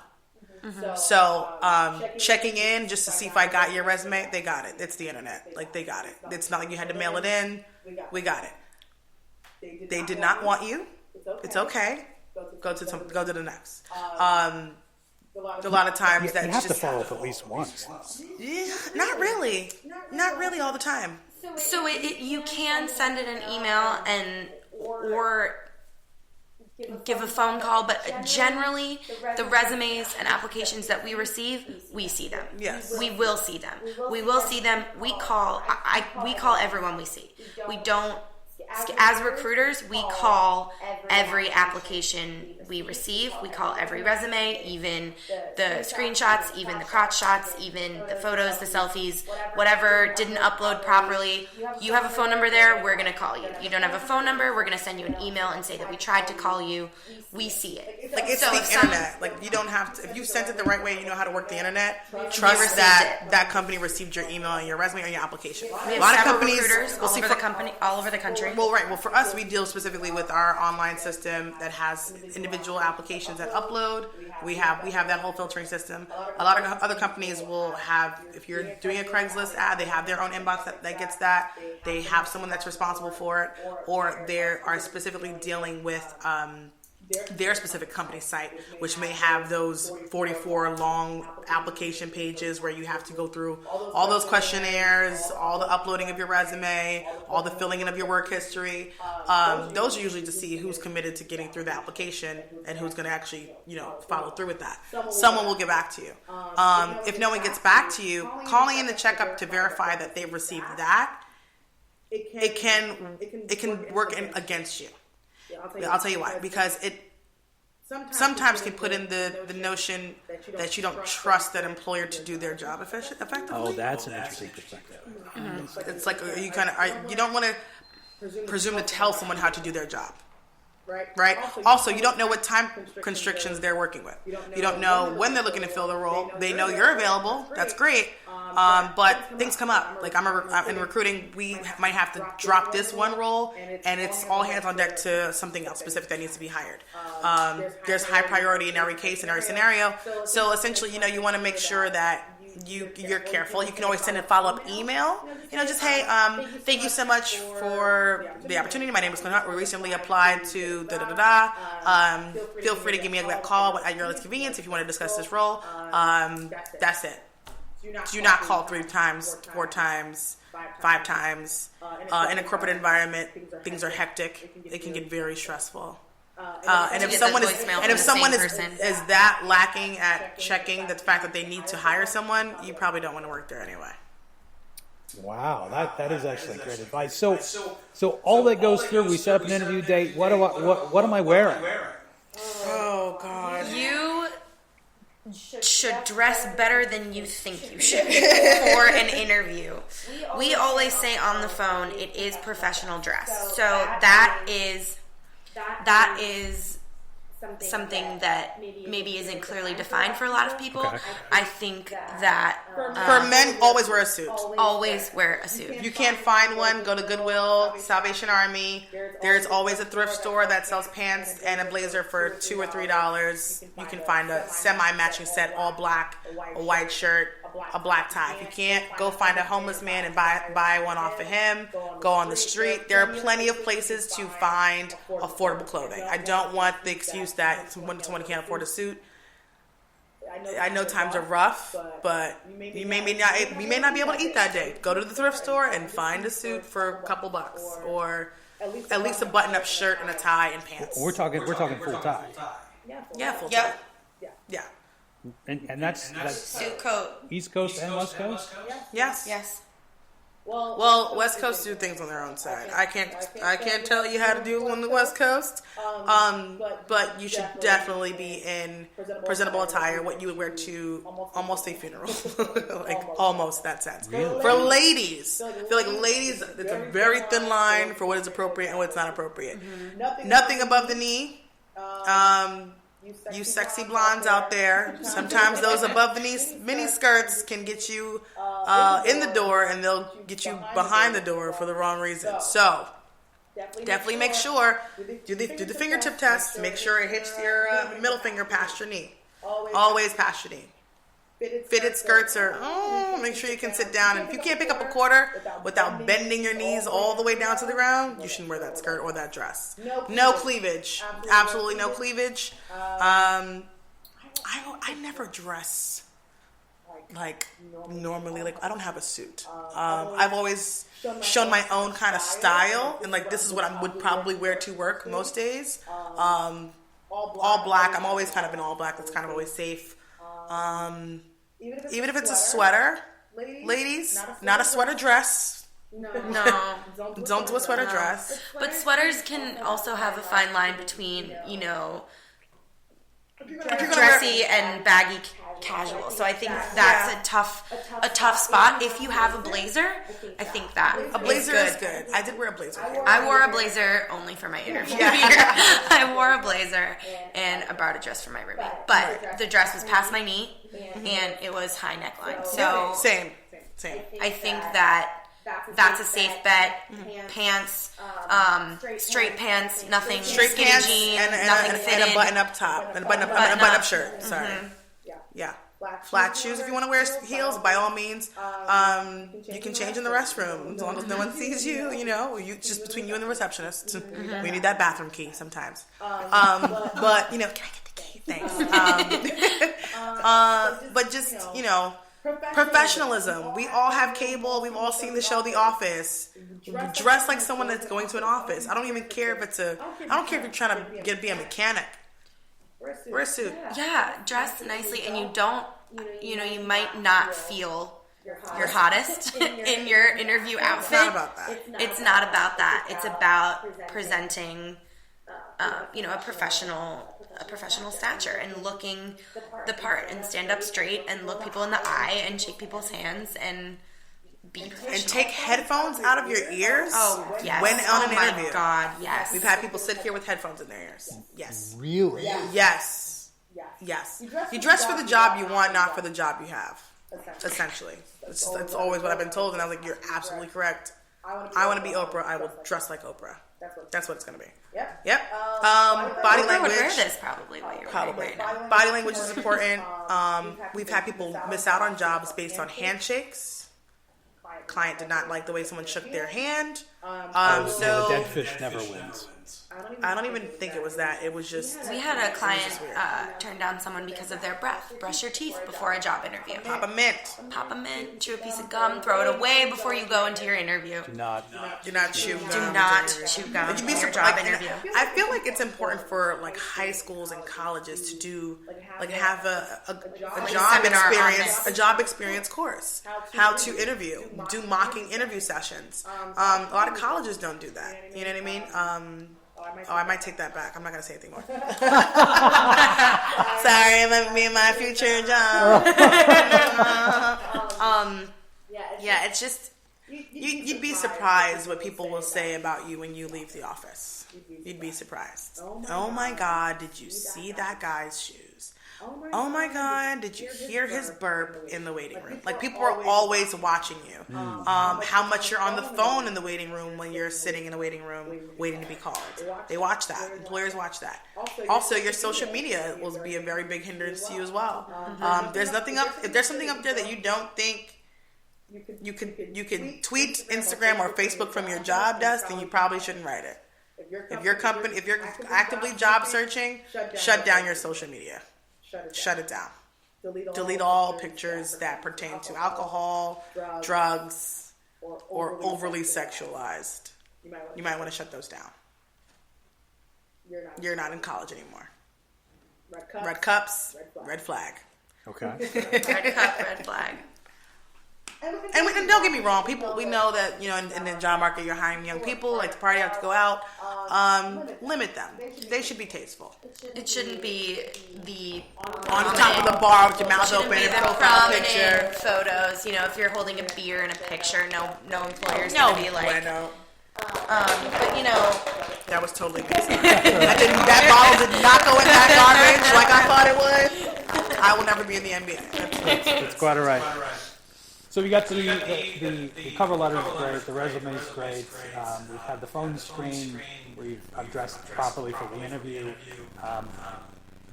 Mm-hmm. So, checking in just to see if I got your resume, they got it. It's the internet. They got it. It's not like you had to mail it in. We got it. They did not want you. It's okay. Go to the next. A lot of times you have to follow up at least once. Yeah, not really. Not really all the time. So you can send it an email or give a phone call, but generally the resumes and applications that we receive, we see them. Yes. We will see them. We call everyone we see. We don't, as recruiters, we call every application we receive. We call every resume, even the screenshots, even the crotch shots, even the photos, the selfies, whatever didn't upload properly. You have a phone number there, we're going to call you. You don't have a phone number, we're going to send you an email and say that we tried to call you. We see it. It's the internet. You don't have to, if you sent it the right way, you know how to work the internet, trust that company received your email and your resume or your application. We have several recruiters all over the country. Well, for us, we deal specifically with our online system that has individual applications that upload. We have that whole filtering system. A lot of other companies will have, if you're doing a Craigslist ad, they have their own inbox that gets that. They have someone that's responsible for it, or they are specifically dealing with their specific company site, which may have those 44 long application pages where you have to go through all those questionnaires, all the uploading of your resume, all the filling in of your work history. Those are usually to see who's committed to getting through the application and who's going to actually, follow through with that. Someone will get back to you. If no one gets back to you, calling in the checkup to verify that they've received that, it can work against you. I'll tell you why. Because it sometimes can put in the notion that you don't trust that employer to do their job effectively. Oh, that's an interesting perspective. It's like you don't want to presume to tell someone how to do their job. Right? Also, you don't know what time constrictions they're working with. You don't know when they're looking to fill the role. They know you're available. That's great. But things come up. Like in recruiting, we might have to drop this one role, and it's all hands on deck to something else specific that needs to be hired. There's high priority in every case, in every scenario. So essentially, you want to make sure that you're careful. You can always send a follow-up email. Just, hey, thank you so much for the opportunity. My name is Chloé. We recently applied to da-da-da-da. Feel free to give me a call at your earliest convenience if you want to discuss this role. That's it. Do not call 3 times, 4 times, 5 times. In a corporate environment, things are hectic. It can get very stressful. And if someone is that lacking at checking the fact that they need to hire someone, you probably don't want to work there anyway. Wow, that is actually great advice. So all that goes through, we set up an interview date. What am I wearing? Oh God, you should dress better than you think you should for an interview. We always say on the phone, it is professional dress. So that is something that maybe isn't clearly defined for a lot of people. Okay. I think that for men, always wear a suit. Always wear a suit. If you can't find one, go to Goodwill, Salvation Army. There's always a thrift store that sells pants and a blazer for $2 or $3. You can find a semi-matching set, all black, a white shirt, a black tie. If you can't, go find a homeless man and buy one off of him. Go on the street. There are plenty of places to find affordable clothing. I don't want the excuse that someone can't afford a suit. I know times are rough, but you may not be able to eat that day. Go to the thrift store and find a suit for a couple bucks, or at least a button-up shirt and a tie and pants. We're talking full tie. Yeah, full tie. Yeah. And that's Suit coat. East Coast and West Coast? Yes. Well, West Coast do things on their own side. I can't tell you how to do it on the West Coast. But you should definitely be in presentable attire, what you would wear to almost a funeral, like almost that sense. Really? For ladies, I feel like ladies, it's a very thin line for what is appropriate and what's not appropriate. Mm-hmm. Nothing above the knee. You sexy blondes out there, sometimes those above the knee mini skirts can get you in the door, and they'll get you behind the door for the wrong reason. So definitely make sure, do the fingertip test, make sure it hits your middle finger past your knee. Always past your knee. Fitted skirts are, make sure you can sit down. And if you can't pick up a quarter without bending your knees all the way down to the ground, you shouldn't wear that skirt or that dress. No cleavage. Absolutely no cleavage. I never dress like normally. Like, I don't have a suit. I've always shown my own kind of style, and like, this is what I would probably wear to work most days. All black. I'm always kind of in all black. That's kind of always safe. Even if it's a sweater, ladies, not a sweater dress. No. Don't do a sweater dress. But sweaters can also have a fine line between, dressy and baggy casual. So I think that's a tough spot. If you have a blazer, I think that a blazer is good. I did wear a blazer. I wore a blazer only for my interview. I wore a blazer and I brought a dress for my roommate. But the dress was past my knee and it was high neckline. So same. I think that's a safe bet. Pants, straight pants, nothing straight skinny pants, jeans, and nothing fitted. And a button-up top, and a button-up shirt. Sorry. Yeah. flat shoes. If you want to wear heels, by all means, you can change in the restroom as long as no one sees you. You just between you and the receptionist. We need that bathroom key sometimes. But can I get the key? Thanks. But just professionalism. We all have cable. We've all seen the show The Office. Dress like someone that's going to an office. I don't even care if I don't care if you're trying to be a mechanic. Wear a suit. Yeah, dress nicely, and you don't, you might not feel your hottest in your interview outfit. It's not about that. It's not about that. It's about presenting, a professional stature and looking the part and stand up straight and look people in the eye and shake people's hands and be professional. And take headphones out of your ears. Oh, yes. When on an interview. Oh, my God, yes. We've had people sit here with headphones in their ears. Yes. Really? Yes. You dress for the job you want, not for the job you have. Essentially. That's always what I've been told, and I was like, you're absolutely correct. I want to be Oprah. I will dress like Oprah. That's what it's going to be. Yep. Body I language. would wear this probably while you're Probably. right now. Body language is important. We've had people miss out on jobs based on handshakes. Client did not like the way someone shook their hand. The dead fish never wins. I don't even think it was that. It was just... We had a client turn down someone because of their breath. Brush your teeth before a job interview. Pop a mint. Pop a mint, chew a piece of gum, throw it away before you go into your interview. Do not chew gum. Do not chew gum in your job interview. I feel like it's important for high schools and colleges to do have a job experience course. How to interview. Do mocking interview sessions. A lot of colleges don't do that. You know what I mean? I might take that back. I'm not going to say anything more. Sorry, it might be my future job. Yeah, it's just, you'd be surprised what people will say about you when you leave the office. You'd be surprised. Oh my God, did you see that guy's shoes? Oh my God, did you hear his burp in the waiting room? People are always watching you. How much you're on the phone in the waiting room when you're sitting in the waiting room waiting to be called. They watch that. Employers watch that. Also, your social media will be a very big hindrance to you as well. If there's something up there that you don't think you could tweet, Instagram, or Facebook from your job desk, then you probably shouldn't write it. If you're actively job searching, shut down your social media. Shut it down. Delete all pictures that pertain to alcohol, drugs, or overly sexualized. You might want to shut those down. You're not in college anymore. Red cups, red flag. Okay. Red cup, red flag. And don't get me wrong, people, we know that, in the job market, you're hiring young people, like to party, like to go out. Limit them. They should be tasteful. It shouldn't be the on top of the bar with your mouth open and the profile picture. Photos. If you're holding a beer in a picture, no employer's gonna be like. Bueno. But that was totally me. That bottle did not go in that garbage like I thought it would. I will never be in the NBA. That's quite all right. So we got to the cover letter is great, the resume is great. We've had the phone screen. We've dressed properly for the interview.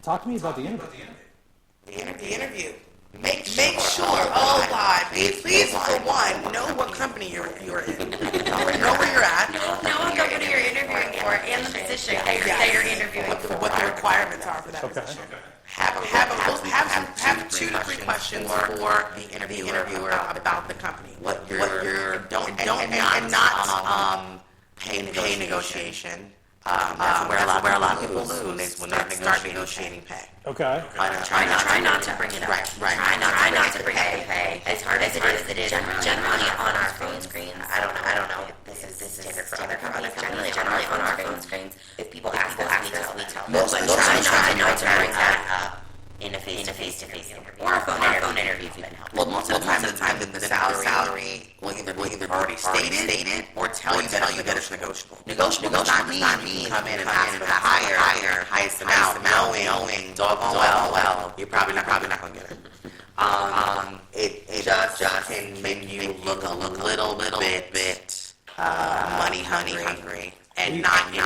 Talk to me about the interview. The interview. Make sure, oh God, please for one, know what company you're in. Know where you're at. know what company you're interviewing for and the position that you're interviewing for. What the requirements are for that position. Have 2 to 3 questions for the interviewer about the company. What you're and not pay negotiation. That's where a lot of people lose when they start negotiating pay. Okay. Try not to bring it up. Right. Try not to bring up pay. As hard as it is. Generally on our phone screens. I don't know. This is standard for other companies. Generally on our phone screens. If people ask us, we tell them. Most try not to bring that up in a face-to-face interview or a phone interview if you've been helped. Well, most of the time, the salary will either already stated or tell you that it's negotiable. Negotiable does not mean come in and ask for the highest amount, knowing doggone well you're probably not going to get it. It just can make you look a little bit money hungry. and not in it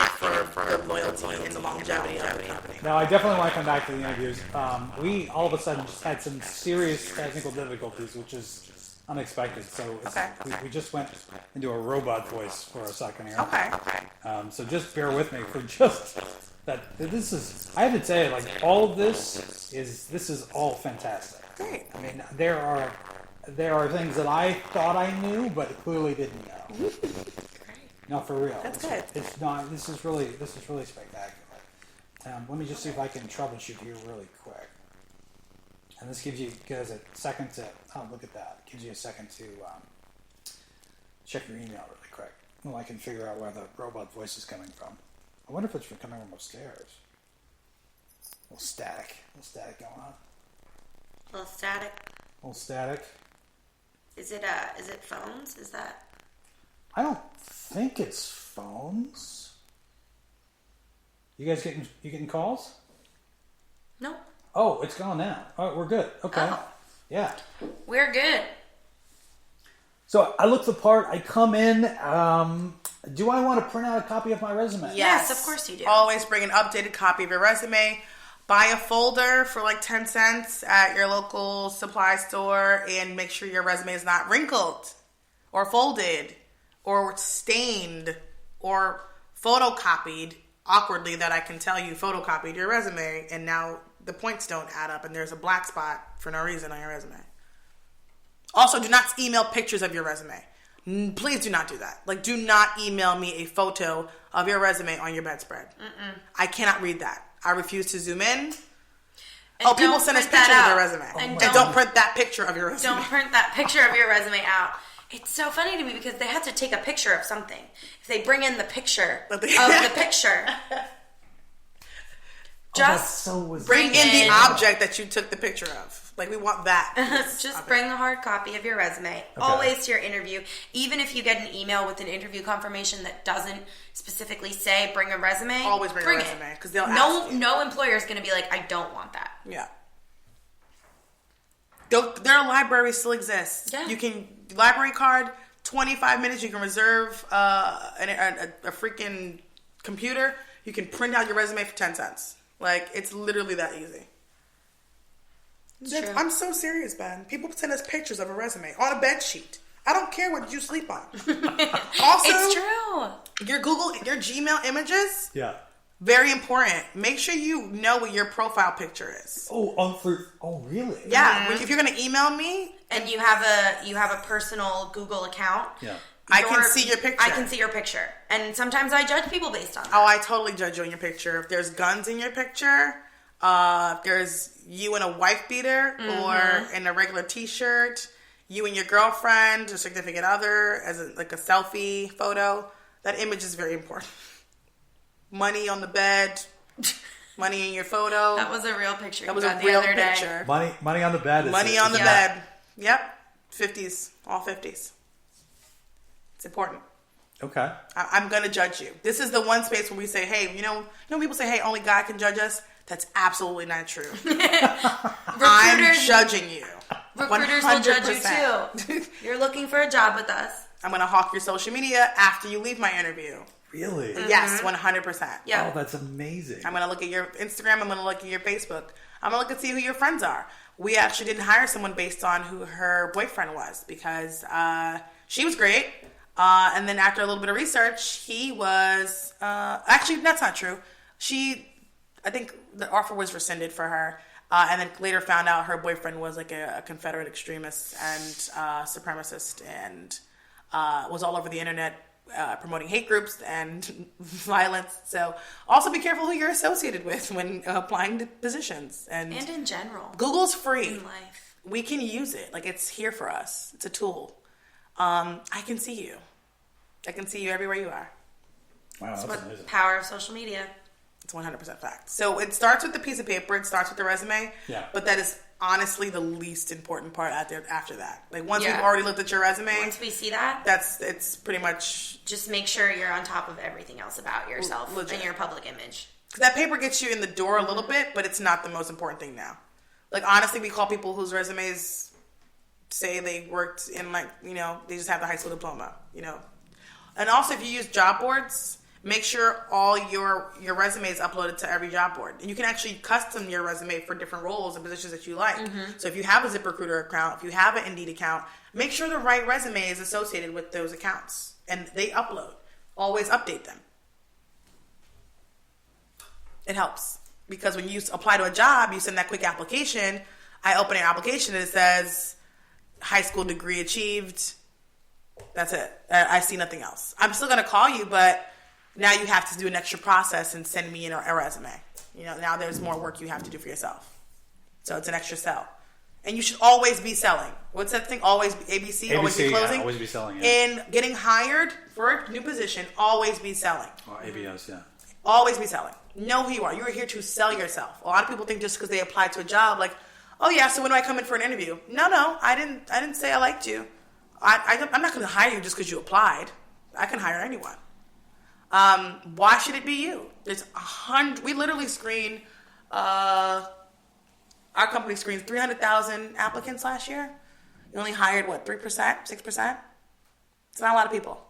for the loyalty and the longevity of the company. Now, I definitely want to come back to the interviews. We all of a sudden just had some serious technical difficulties, which is unexpected. So we just went into a robot voice for a second here. Okay. So just bear with me for just that. This is, I have to say, like, all of this is all fantastic. Great. I mean, there are things that I thought I knew, but clearly didn't know. No, for real. That's good. It's not. This is really spectacular. Let me just see if I can troubleshoot here really quick. And this gives you guys a second to. Oh, look at that! It gives you a second to check your email really quick. Well, I can figure out where the robot voice is coming from. I wonder if it's coming from upstairs. A little static going on. A little static. A little static. Is it phones? Is that? I don't think it's phones. You guys getting calls? Nope. Oh, it's gone now. Oh, we're good. Okay. Oh. Yeah. We're good. So I look the part. I come in. Do I want to print out a copy of my resume? Yes, of course you do. Always bring an updated copy of your resume. Buy a folder for like 10 cents at your local supply store and make sure your resume is not wrinkled or folded or stained or photocopied awkwardly that I can tell you photocopied your resume and now the points don't add up and there's a black spot for no reason on your resume. Also, do not email pictures of your resume. Please do not do that. Like, do not email me a photo of your resume on your bedspread. I cannot read that. I refuse to zoom in. And people send us pictures of their resume. And don't print that picture of your resume. Don't print that picture of your resume out. It's so funny to me because they have to take a picture of something. If they bring in the picture of the picture, just bring in the object that you took the picture of. Like, we want that. Just bring the hard copy of your resume. Okay. Always to your interview. Even if you get an email with an interview confirmation that doesn't specifically say bring a resume, always bring a resume because they'll ask you. No employer is going to be like, I don't want that. Yeah. Their library still exists. Yeah. You can library card, 25 minutes. You can reserve a freaking computer. You can print out your resume for 10 cents. Like, it's literally that easy. I'm so serious, Ben. People send us pictures of a resume on a bed sheet. I don't care what you sleep on. Also, it's true. Your Gmail images. Yeah. Very important. Make sure you know what your profile picture is. Oh, really? Yeah. If you're gonna email me, and you have a personal Google account. Yeah. I can see your picture. I can see your picture, and sometimes I judge people based on that. Oh, I totally judge you on your picture. If there's guns in your picture, if there's you in a wife beater or in a regular T-shirt, you and your girlfriend or significant other as a selfie photo, that image is very important. Money on the bed, money in your photo. That was a real picture. That was a real picture. Money on the bed. Money on the bed. Yep. 50s. All 50s. It's important. Okay. I'm going to judge you. This is the one space where we say, hey, you know people say, hey, only God can judge us. That's absolutely not true. I'm judging you. Recruiters 100%. Will judge you too. You're looking for a job with us. I'm going to hawk your social media after you leave my interview. Really? Yes, 100%. Yeah. Oh, that's amazing. I'm going to look at your Instagram. I'm going to look at your Facebook. I'm going to look and see who your friends are. We actually didn't hire someone based on who her boyfriend was because she was great. And then after a little bit of research, he was... actually, that's not true. I think the offer was rescinded for her. And then later found out her boyfriend was like a Confederate extremist and supremacist and was all over the internet promoting hate groups and violence. So also be careful who you're associated with when applying to positions. And in general. Google's free. In life. We can use it. Like, it's here for us. It's a tool. I can see you. I can see you everywhere you are. Wow, that's amazing. Power of social media. It's 100% fact. So it starts with the piece of paper. It starts with the resume. Yeah. But that is honestly the least important part out there after that. Like, once we've already looked at your resume. Once we see that. It's pretty much. Just make sure you're on top of everything else about yourself and your public image. That paper gets you in the door a little bit, but it's not the most important thing now. Like, honestly, we call people whose resumes say they worked in, like, they just have the high school diploma, And also, if you use job boards, make sure all your resume is uploaded to every job board. And you can actually custom your resume for different roles and positions that you like. So if you have a ZipRecruiter account, if you have an Indeed account, make sure the right resume is associated with those accounts. And they upload. Always update them. It helps. Because when you apply to a job, you send that quick application. I open an application and it says high school degree achieved. That's it. I see nothing else. I'm still going to call you, but now you have to do an extra process and send me a resume. Now there's more work you have to do for yourself. So it's an extra sell. And you should always be selling. What's that thing? Always be ABC, always be closing? Yeah, always be selling, yeah. And getting hired for a new position, always be selling. Oh, ABS, yeah. Always be selling. Know who you are. You are here to sell yourself. A lot of people think just because they apply to a job, like, oh yeah, so when do I come in for an interview? No, I didn't say I liked you. I'm not going to hire you just because you applied. I can hire anyone. Why should it be you? There's 100. We literally screen. Our company screened 300,000 applicants last year. You only hired 3%, 6%. It's not a lot of people.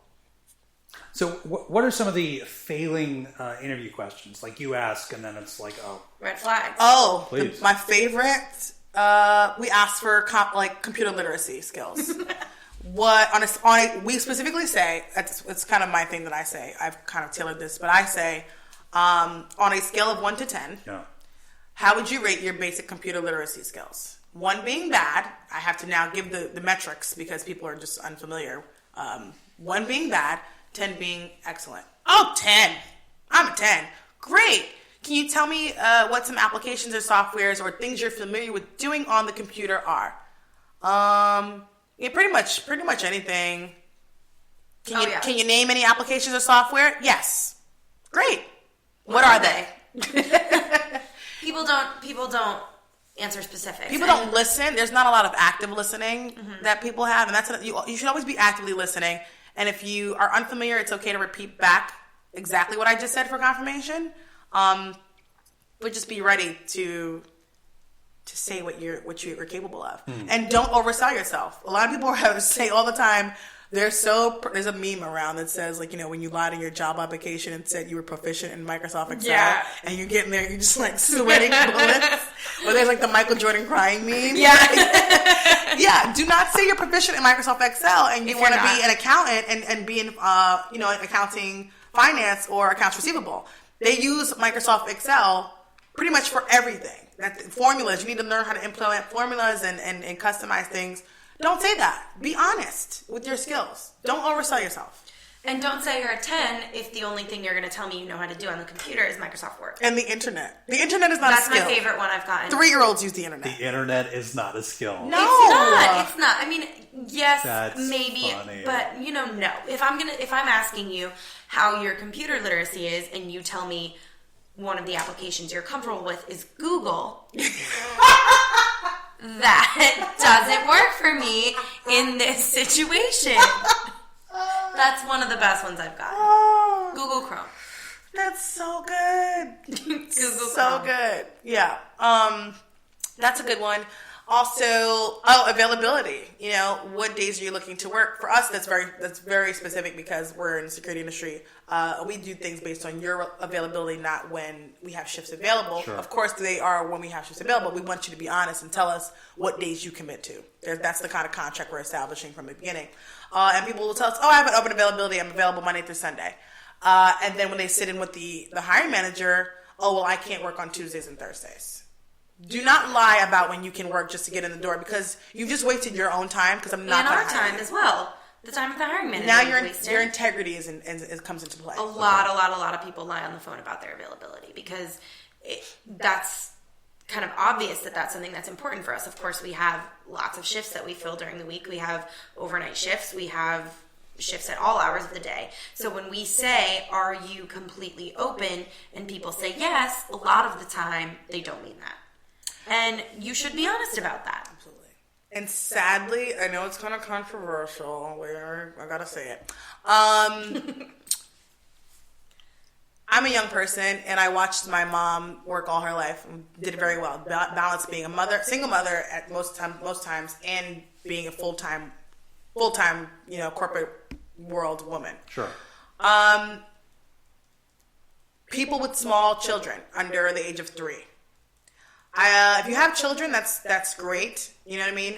So what are some of the failing interview questions? Like you ask, and then it's like, oh, red flags. Oh, please. My favorite. We ask for computer literacy skills. We specifically say it's kind of my thing that I say. I've kind of tailored this, but I say on a scale of 1 to 10, how would you rate your basic computer literacy skills? 1 being bad. I have to now give the metrics because people are just unfamiliar. 1 being bad, 10 being excellent. Oh, 10. I'm a 10. Great. Can you tell me what some applications or softwares or things you're familiar with doing on the computer are? Yeah, pretty much anything. Can you name any applications or software? Yes. Great. What are they? People don't answer specifics. People don't listen. There's not a lot of active listening that people have, and you should always be actively listening. And if you are unfamiliar, it's okay to repeat back exactly what I just said for confirmation. But just be ready to say what you're capable of, and don't oversell yourself. A lot of people say all the time. There's a meme around that says, like, when you lied in your job application and said you were proficient in Microsoft Excel, and you're getting there, you're just like sweating bullets. Or there's like the Michael Jordan crying meme. Yeah. Do not say you're proficient in Microsoft Excel and you want to be an accountant and be in accounting, finance, or accounts receivable. They use Microsoft Excel pretty much for everything. Formulas, you need to learn how to implement formulas and customize things. Don't say that. Be honest with your skills. Don't oversell yourself. And don't say you're a 10 if the only thing you're going to tell me you know how to do on the computer is Microsoft Word. And the internet. The internet is not a skill. That's my favorite one I've gotten. 3-year-olds use the internet. The internet is not a skill. No. It's not. I mean, yes, That's maybe, funny. but no. If I'm asking you how your computer literacy is and you tell me one of the applications you're comfortable with is Google, that doesn't work for me in this situation. That's one of the best ones I've gotten. Oh, Google Chrome. That's so good. Google So Chrome. good. Yeah. That's a good one. Also, availability. What days are you looking to work? For us, that's very specific because we're in the security industry. We do things based on your availability, not when we have shifts available. Sure. Of course, they are when we have shifts available. We want you to be honest and tell us what days you commit to. That's the kind of contract we're establishing from the beginning. And people will tell us, I have an open availability. I'm available Monday through Sunday. And then when they sit in with the hiring manager, I can't work on Tuesdays and Thursdays. Do not lie about when you can work just to get in the door because you've just wasted your own time because I'm not and going our to hire time you. as well. The time of the hiring manager. Now wasted. your integrity comes into play. A lot of people lie on the phone about their availability because that's kind of obvious that that's something that's important for us. Of course, we have lots of shifts that we fill during the week. We have overnight shifts. We have shifts at all hours of the day. So when we say, are you completely open? And people say yes, a lot of the time they don't mean that. And you should be honest about that. Absolutely. And sadly, I know it's kind of controversial. I gotta say it. I'm a young person, and I watched my mom work all her life and did very well. Balance being a single mother at most times, and being a full-time, corporate world woman. Sure. people with small children under the age of 3. If you have children, that's great. You know what I mean?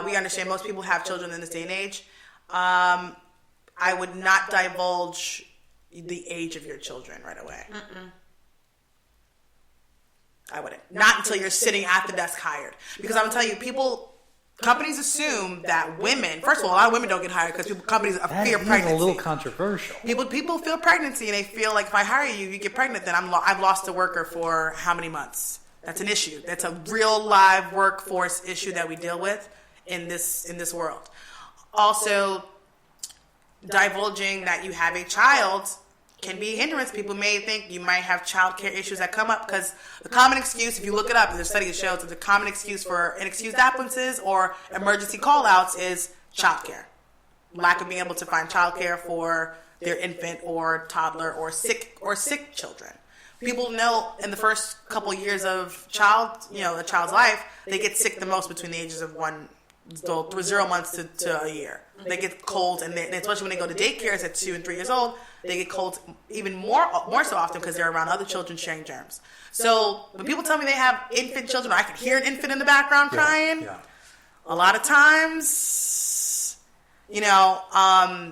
We understand most people have children in this day and age. I would not divulge the age of your children right away. I wouldn't. Not until you're sitting at the desk hired. Because I'm going to tell you, companies assume that women, first of all, a lot of women don't get hired because companies fear pregnancy. That's a little controversial. People feel pregnancy and they feel like if I hire you, you get pregnant, then I've lost a worker for how many months? That's an issue. That's a real live workforce issue that we deal with in this world. Also, divulging that you have a child can be a hindrance. People may think you might have child care issues that come up because the common excuse, if you look it up, there's a study that shows that the common excuse for inexcused absences or emergency call-outs is child care. Lack of being able to find child care for their infant or toddler or sick children. People know in the first couple years of a child's life, they get sick the most between the ages of 0 months to a year. They get colds, and especially when they go to daycares at 2 and 3 years old, they get colds even more so often because they're around other children sharing germs. So when people tell me they have infant children, or I can hear an infant in the background crying. A lot of times, I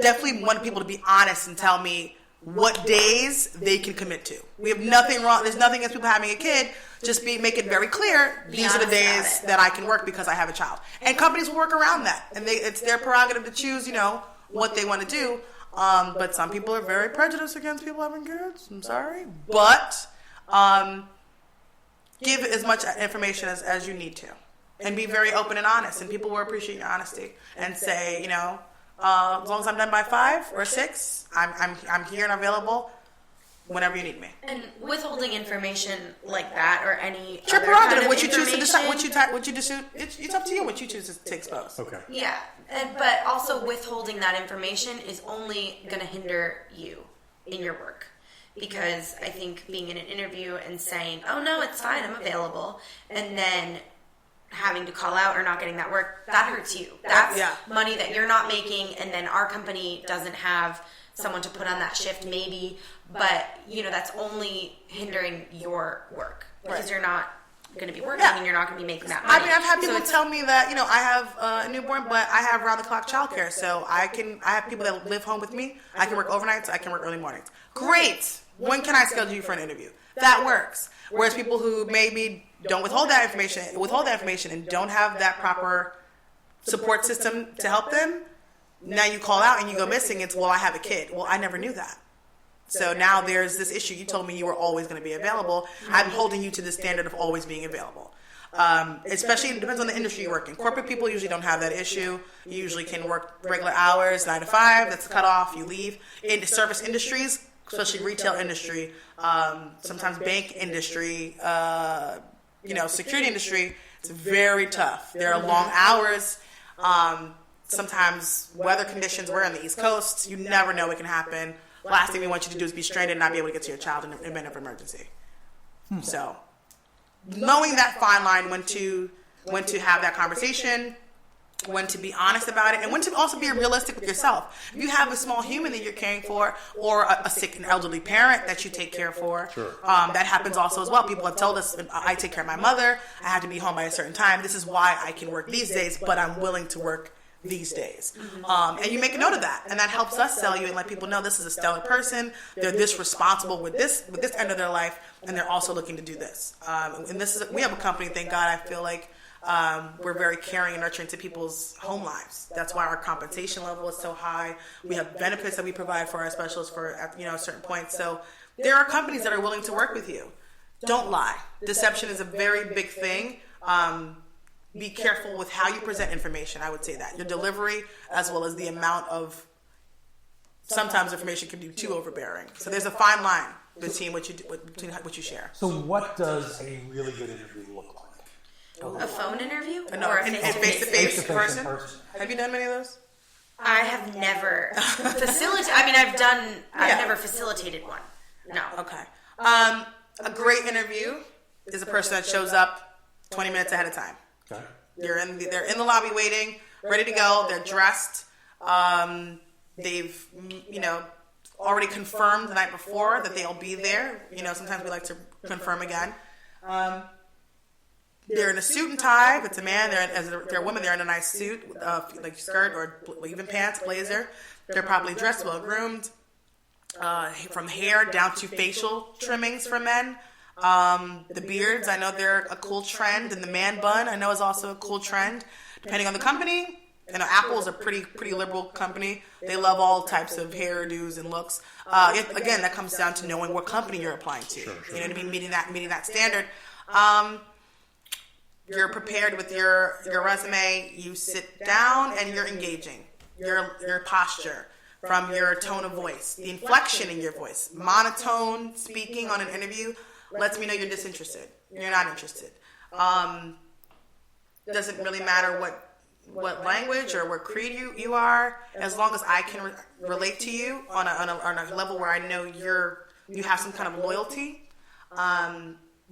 definitely want people to be honest and tell me what days they can commit to. We have nothing wrong. There's nothing against people having a kid. Just make it very clear. These are the days that I can work because I have a child. And companies will work around that. And it's their prerogative to choose, what they want to do. But some people are very prejudiced against people having kids. I'm sorry. But give as much information as you need to. And be very open and honest. And people will appreciate your honesty. And say, as long as I'm done by 5 or 6, I'm here and available whenever you need me. And withholding information like that or any it's your other prerogative. kind of What you choose to decide, information- what you decide, it's up to you what you choose to expose. Okay. Yeah, but also withholding that information is only going to hinder you in your work. Because I think being in an interview and saying, oh no, it's fine, I'm available, and then having to call out or not getting that work, that hurts you. That's money that you're not making, and then our company doesn't have someone to put on that shift maybe, but that's only hindering your work because you're not going to be working and you're not going to be making that money. I mean, I've had people tell me that, I have a newborn, but I have round-the-clock childcare, so I have people that live home with me. I can work overnights, I can work early mornings. Great! When can I schedule you for an interview? That works. Whereas people who maybe don't withhold that information and don't have that proper support system to help them, now you call out and you go missing. It's, well, I have a kid. Well, I never knew that. So now there's this issue. You told me you were always going to be available. I'm holding you to the standard of always being available. Especially, it depends on the industry you work in. Corporate people usually don't have that issue. You usually can work regular hours, 9 to 5. That's the cutoff. You leave. In the service industries, especially retail industry, sometimes bank industry, security industry, it's very tough. There are long hours. Sometimes weather conditions, we're on the East Coast, you never know what can happen. Last thing we want you to do is be stranded and not be able to get to your child in the event of emergency. So, knowing that fine line, when to have that conversation, when to be honest about it, and when to also be realistic with yourself. If you have a small human that you're caring for, or a sick and elderly parent that you take care for, that happens also as well. People have told us, I take care of my mother, I have to be home by a certain time. This is why I can work these days, but I'm willing to work these days. And you make a note of that, and that helps us sell you and let people know this is a stellar person. They're this responsible with this end of their life, and they're also looking to do this. And we have a company, thank God, I feel like we're very caring and nurturing to people's home lives. That's why our compensation level is so high. We have benefits that we provide for our specialists for a certain point. So there are companies that are willing to work with you. Don't lie. Deception is a very big thing. Be careful with how you present information. I would say that your delivery, as well as the amount of sometimes information can be too overbearing. So there's a fine line between what you share. So what does a really good interview look like? A phone interview? No, or a face-to-face person? person? Have you done many of those? I have never facilitated. I mean, I've never facilitated one. No. Okay. A great interview is a person that shows up 20 minutes ahead of time. Okay. They're in the lobby waiting, ready to go. They're dressed. They've already confirmed the night before that they'll be there. You know, sometimes we like to confirm again. They're in a suit and tie. If it's a man, as they're a woman, they're in a nice suit, like skirt or even pants, blazer. They're properly dressed, well groomed, from hair down to facial trimmings for men. The beards, I know they're a cool trend, and the man bun, I know, is also a cool trend. Depending on the company, you know, Apple is a pretty liberal company. They love all types of hairdos and looks. Again, that comes down to knowing what company you're applying to. Sure. You know, to be meeting that standard. You're prepared with your resume. You sit down and you're engaging. Your posture, from your tone of voice, the inflection in your voice, monotone speaking on an interview lets me know you're disinterested. You're not interested. Doesn't really matter what language or what creed you are, as long as I can relate to you on a level where I know you have some kind of loyalty.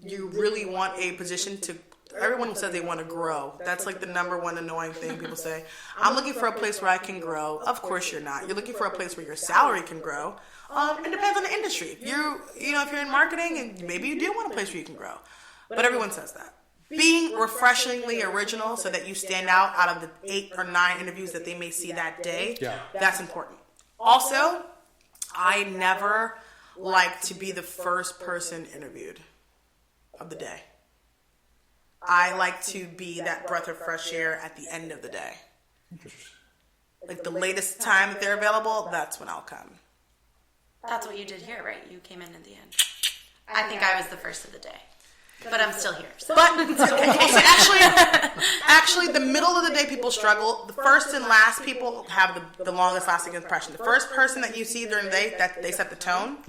You really want a position to. Everyone says they want to grow. That's like the number one annoying thing people say. I'm looking for a place where I can grow. Of course you're not. You're looking for a place where your salary can grow. It depends on the industry. If you're in marketing, and maybe you do want a place where you can grow. But everyone says that. Being refreshingly original so that you stand out of the 8 or 9 interviews that they may see that day, that's important. Also, I never like to be the first person interviewed of the day. I like to be that breath of fresh air at the end of the day. Like the latest time that they're available, that's when I'll come. That's what you did here, right? You came in at the end. I think I was the first of the day. But I'm still here. So. But actually, the middle of the day, people struggle. The first and last people have the longest lasting impression. The first person that you see during the day, that they set the tone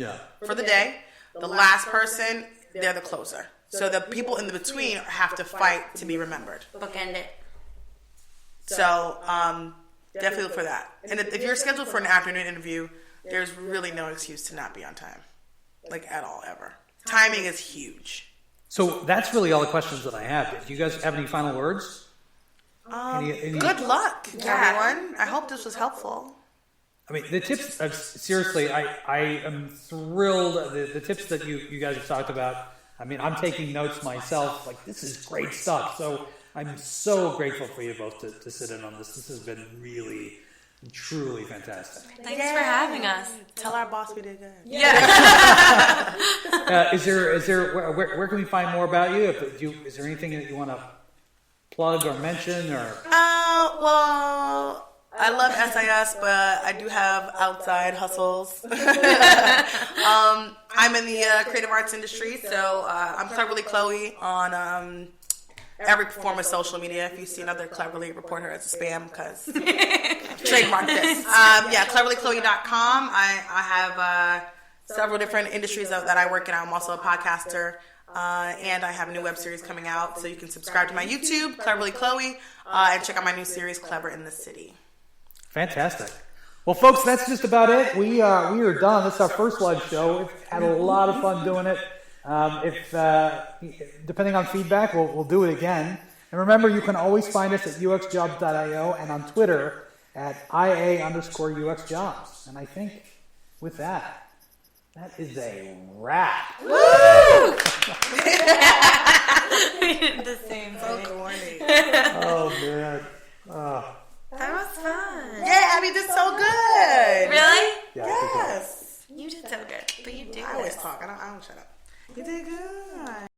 for the day. The last person, they're the closer. So the people in the between have to fight to be remembered. Bookend it. So definitely look for that. And if you're scheduled for an afternoon interview, there's really no excuse to not be on time. Like at all, ever. Timing is huge. So that's really all the questions that I have. Do you guys have any final words? Good luck, everyone. I hope this was helpful. I mean, the tips, seriously, I am thrilled. The tips that you guys have talked about, I mean, I'm taking notes myself. Like, this is great stuff. So I'm so grateful for you both to sit in on this. This has been really, truly fantastic. Thanks for having us. Tell our boss we did good. Yeah. Is there where can we find more about you? Is there anything that you want to plug or mention or? Well, I love SIS, but I do have outside hustles. I'm in the creative arts industry, so I'm Cleverly Chloe on every form of social media. If you see another Cleverly, report her as a spam because trademark this. CleverlyChloe.com. I have several different industries that I work in. I'm also a podcaster. And I have a new web series coming out, so you can subscribe to my YouTube, Cleverly Chloe, and check out my new series, Clever in the City. Fantastic. Well, folks, that's just about it. We are done. This is our first live show. We've had a lot of fun doing it. Depending on feedback, we'll do it again. And remember, you can always find us at UXJOBS.io and on Twitter at IA_UXJOBS. And I think with that is a wrap. Woo! We did the same thing. So corny. Oh, man. That was fun. Yeah, Abby did so good. Really? Yeah, Yes. You did so good. But you did I always talk. I don't shut up. You did good.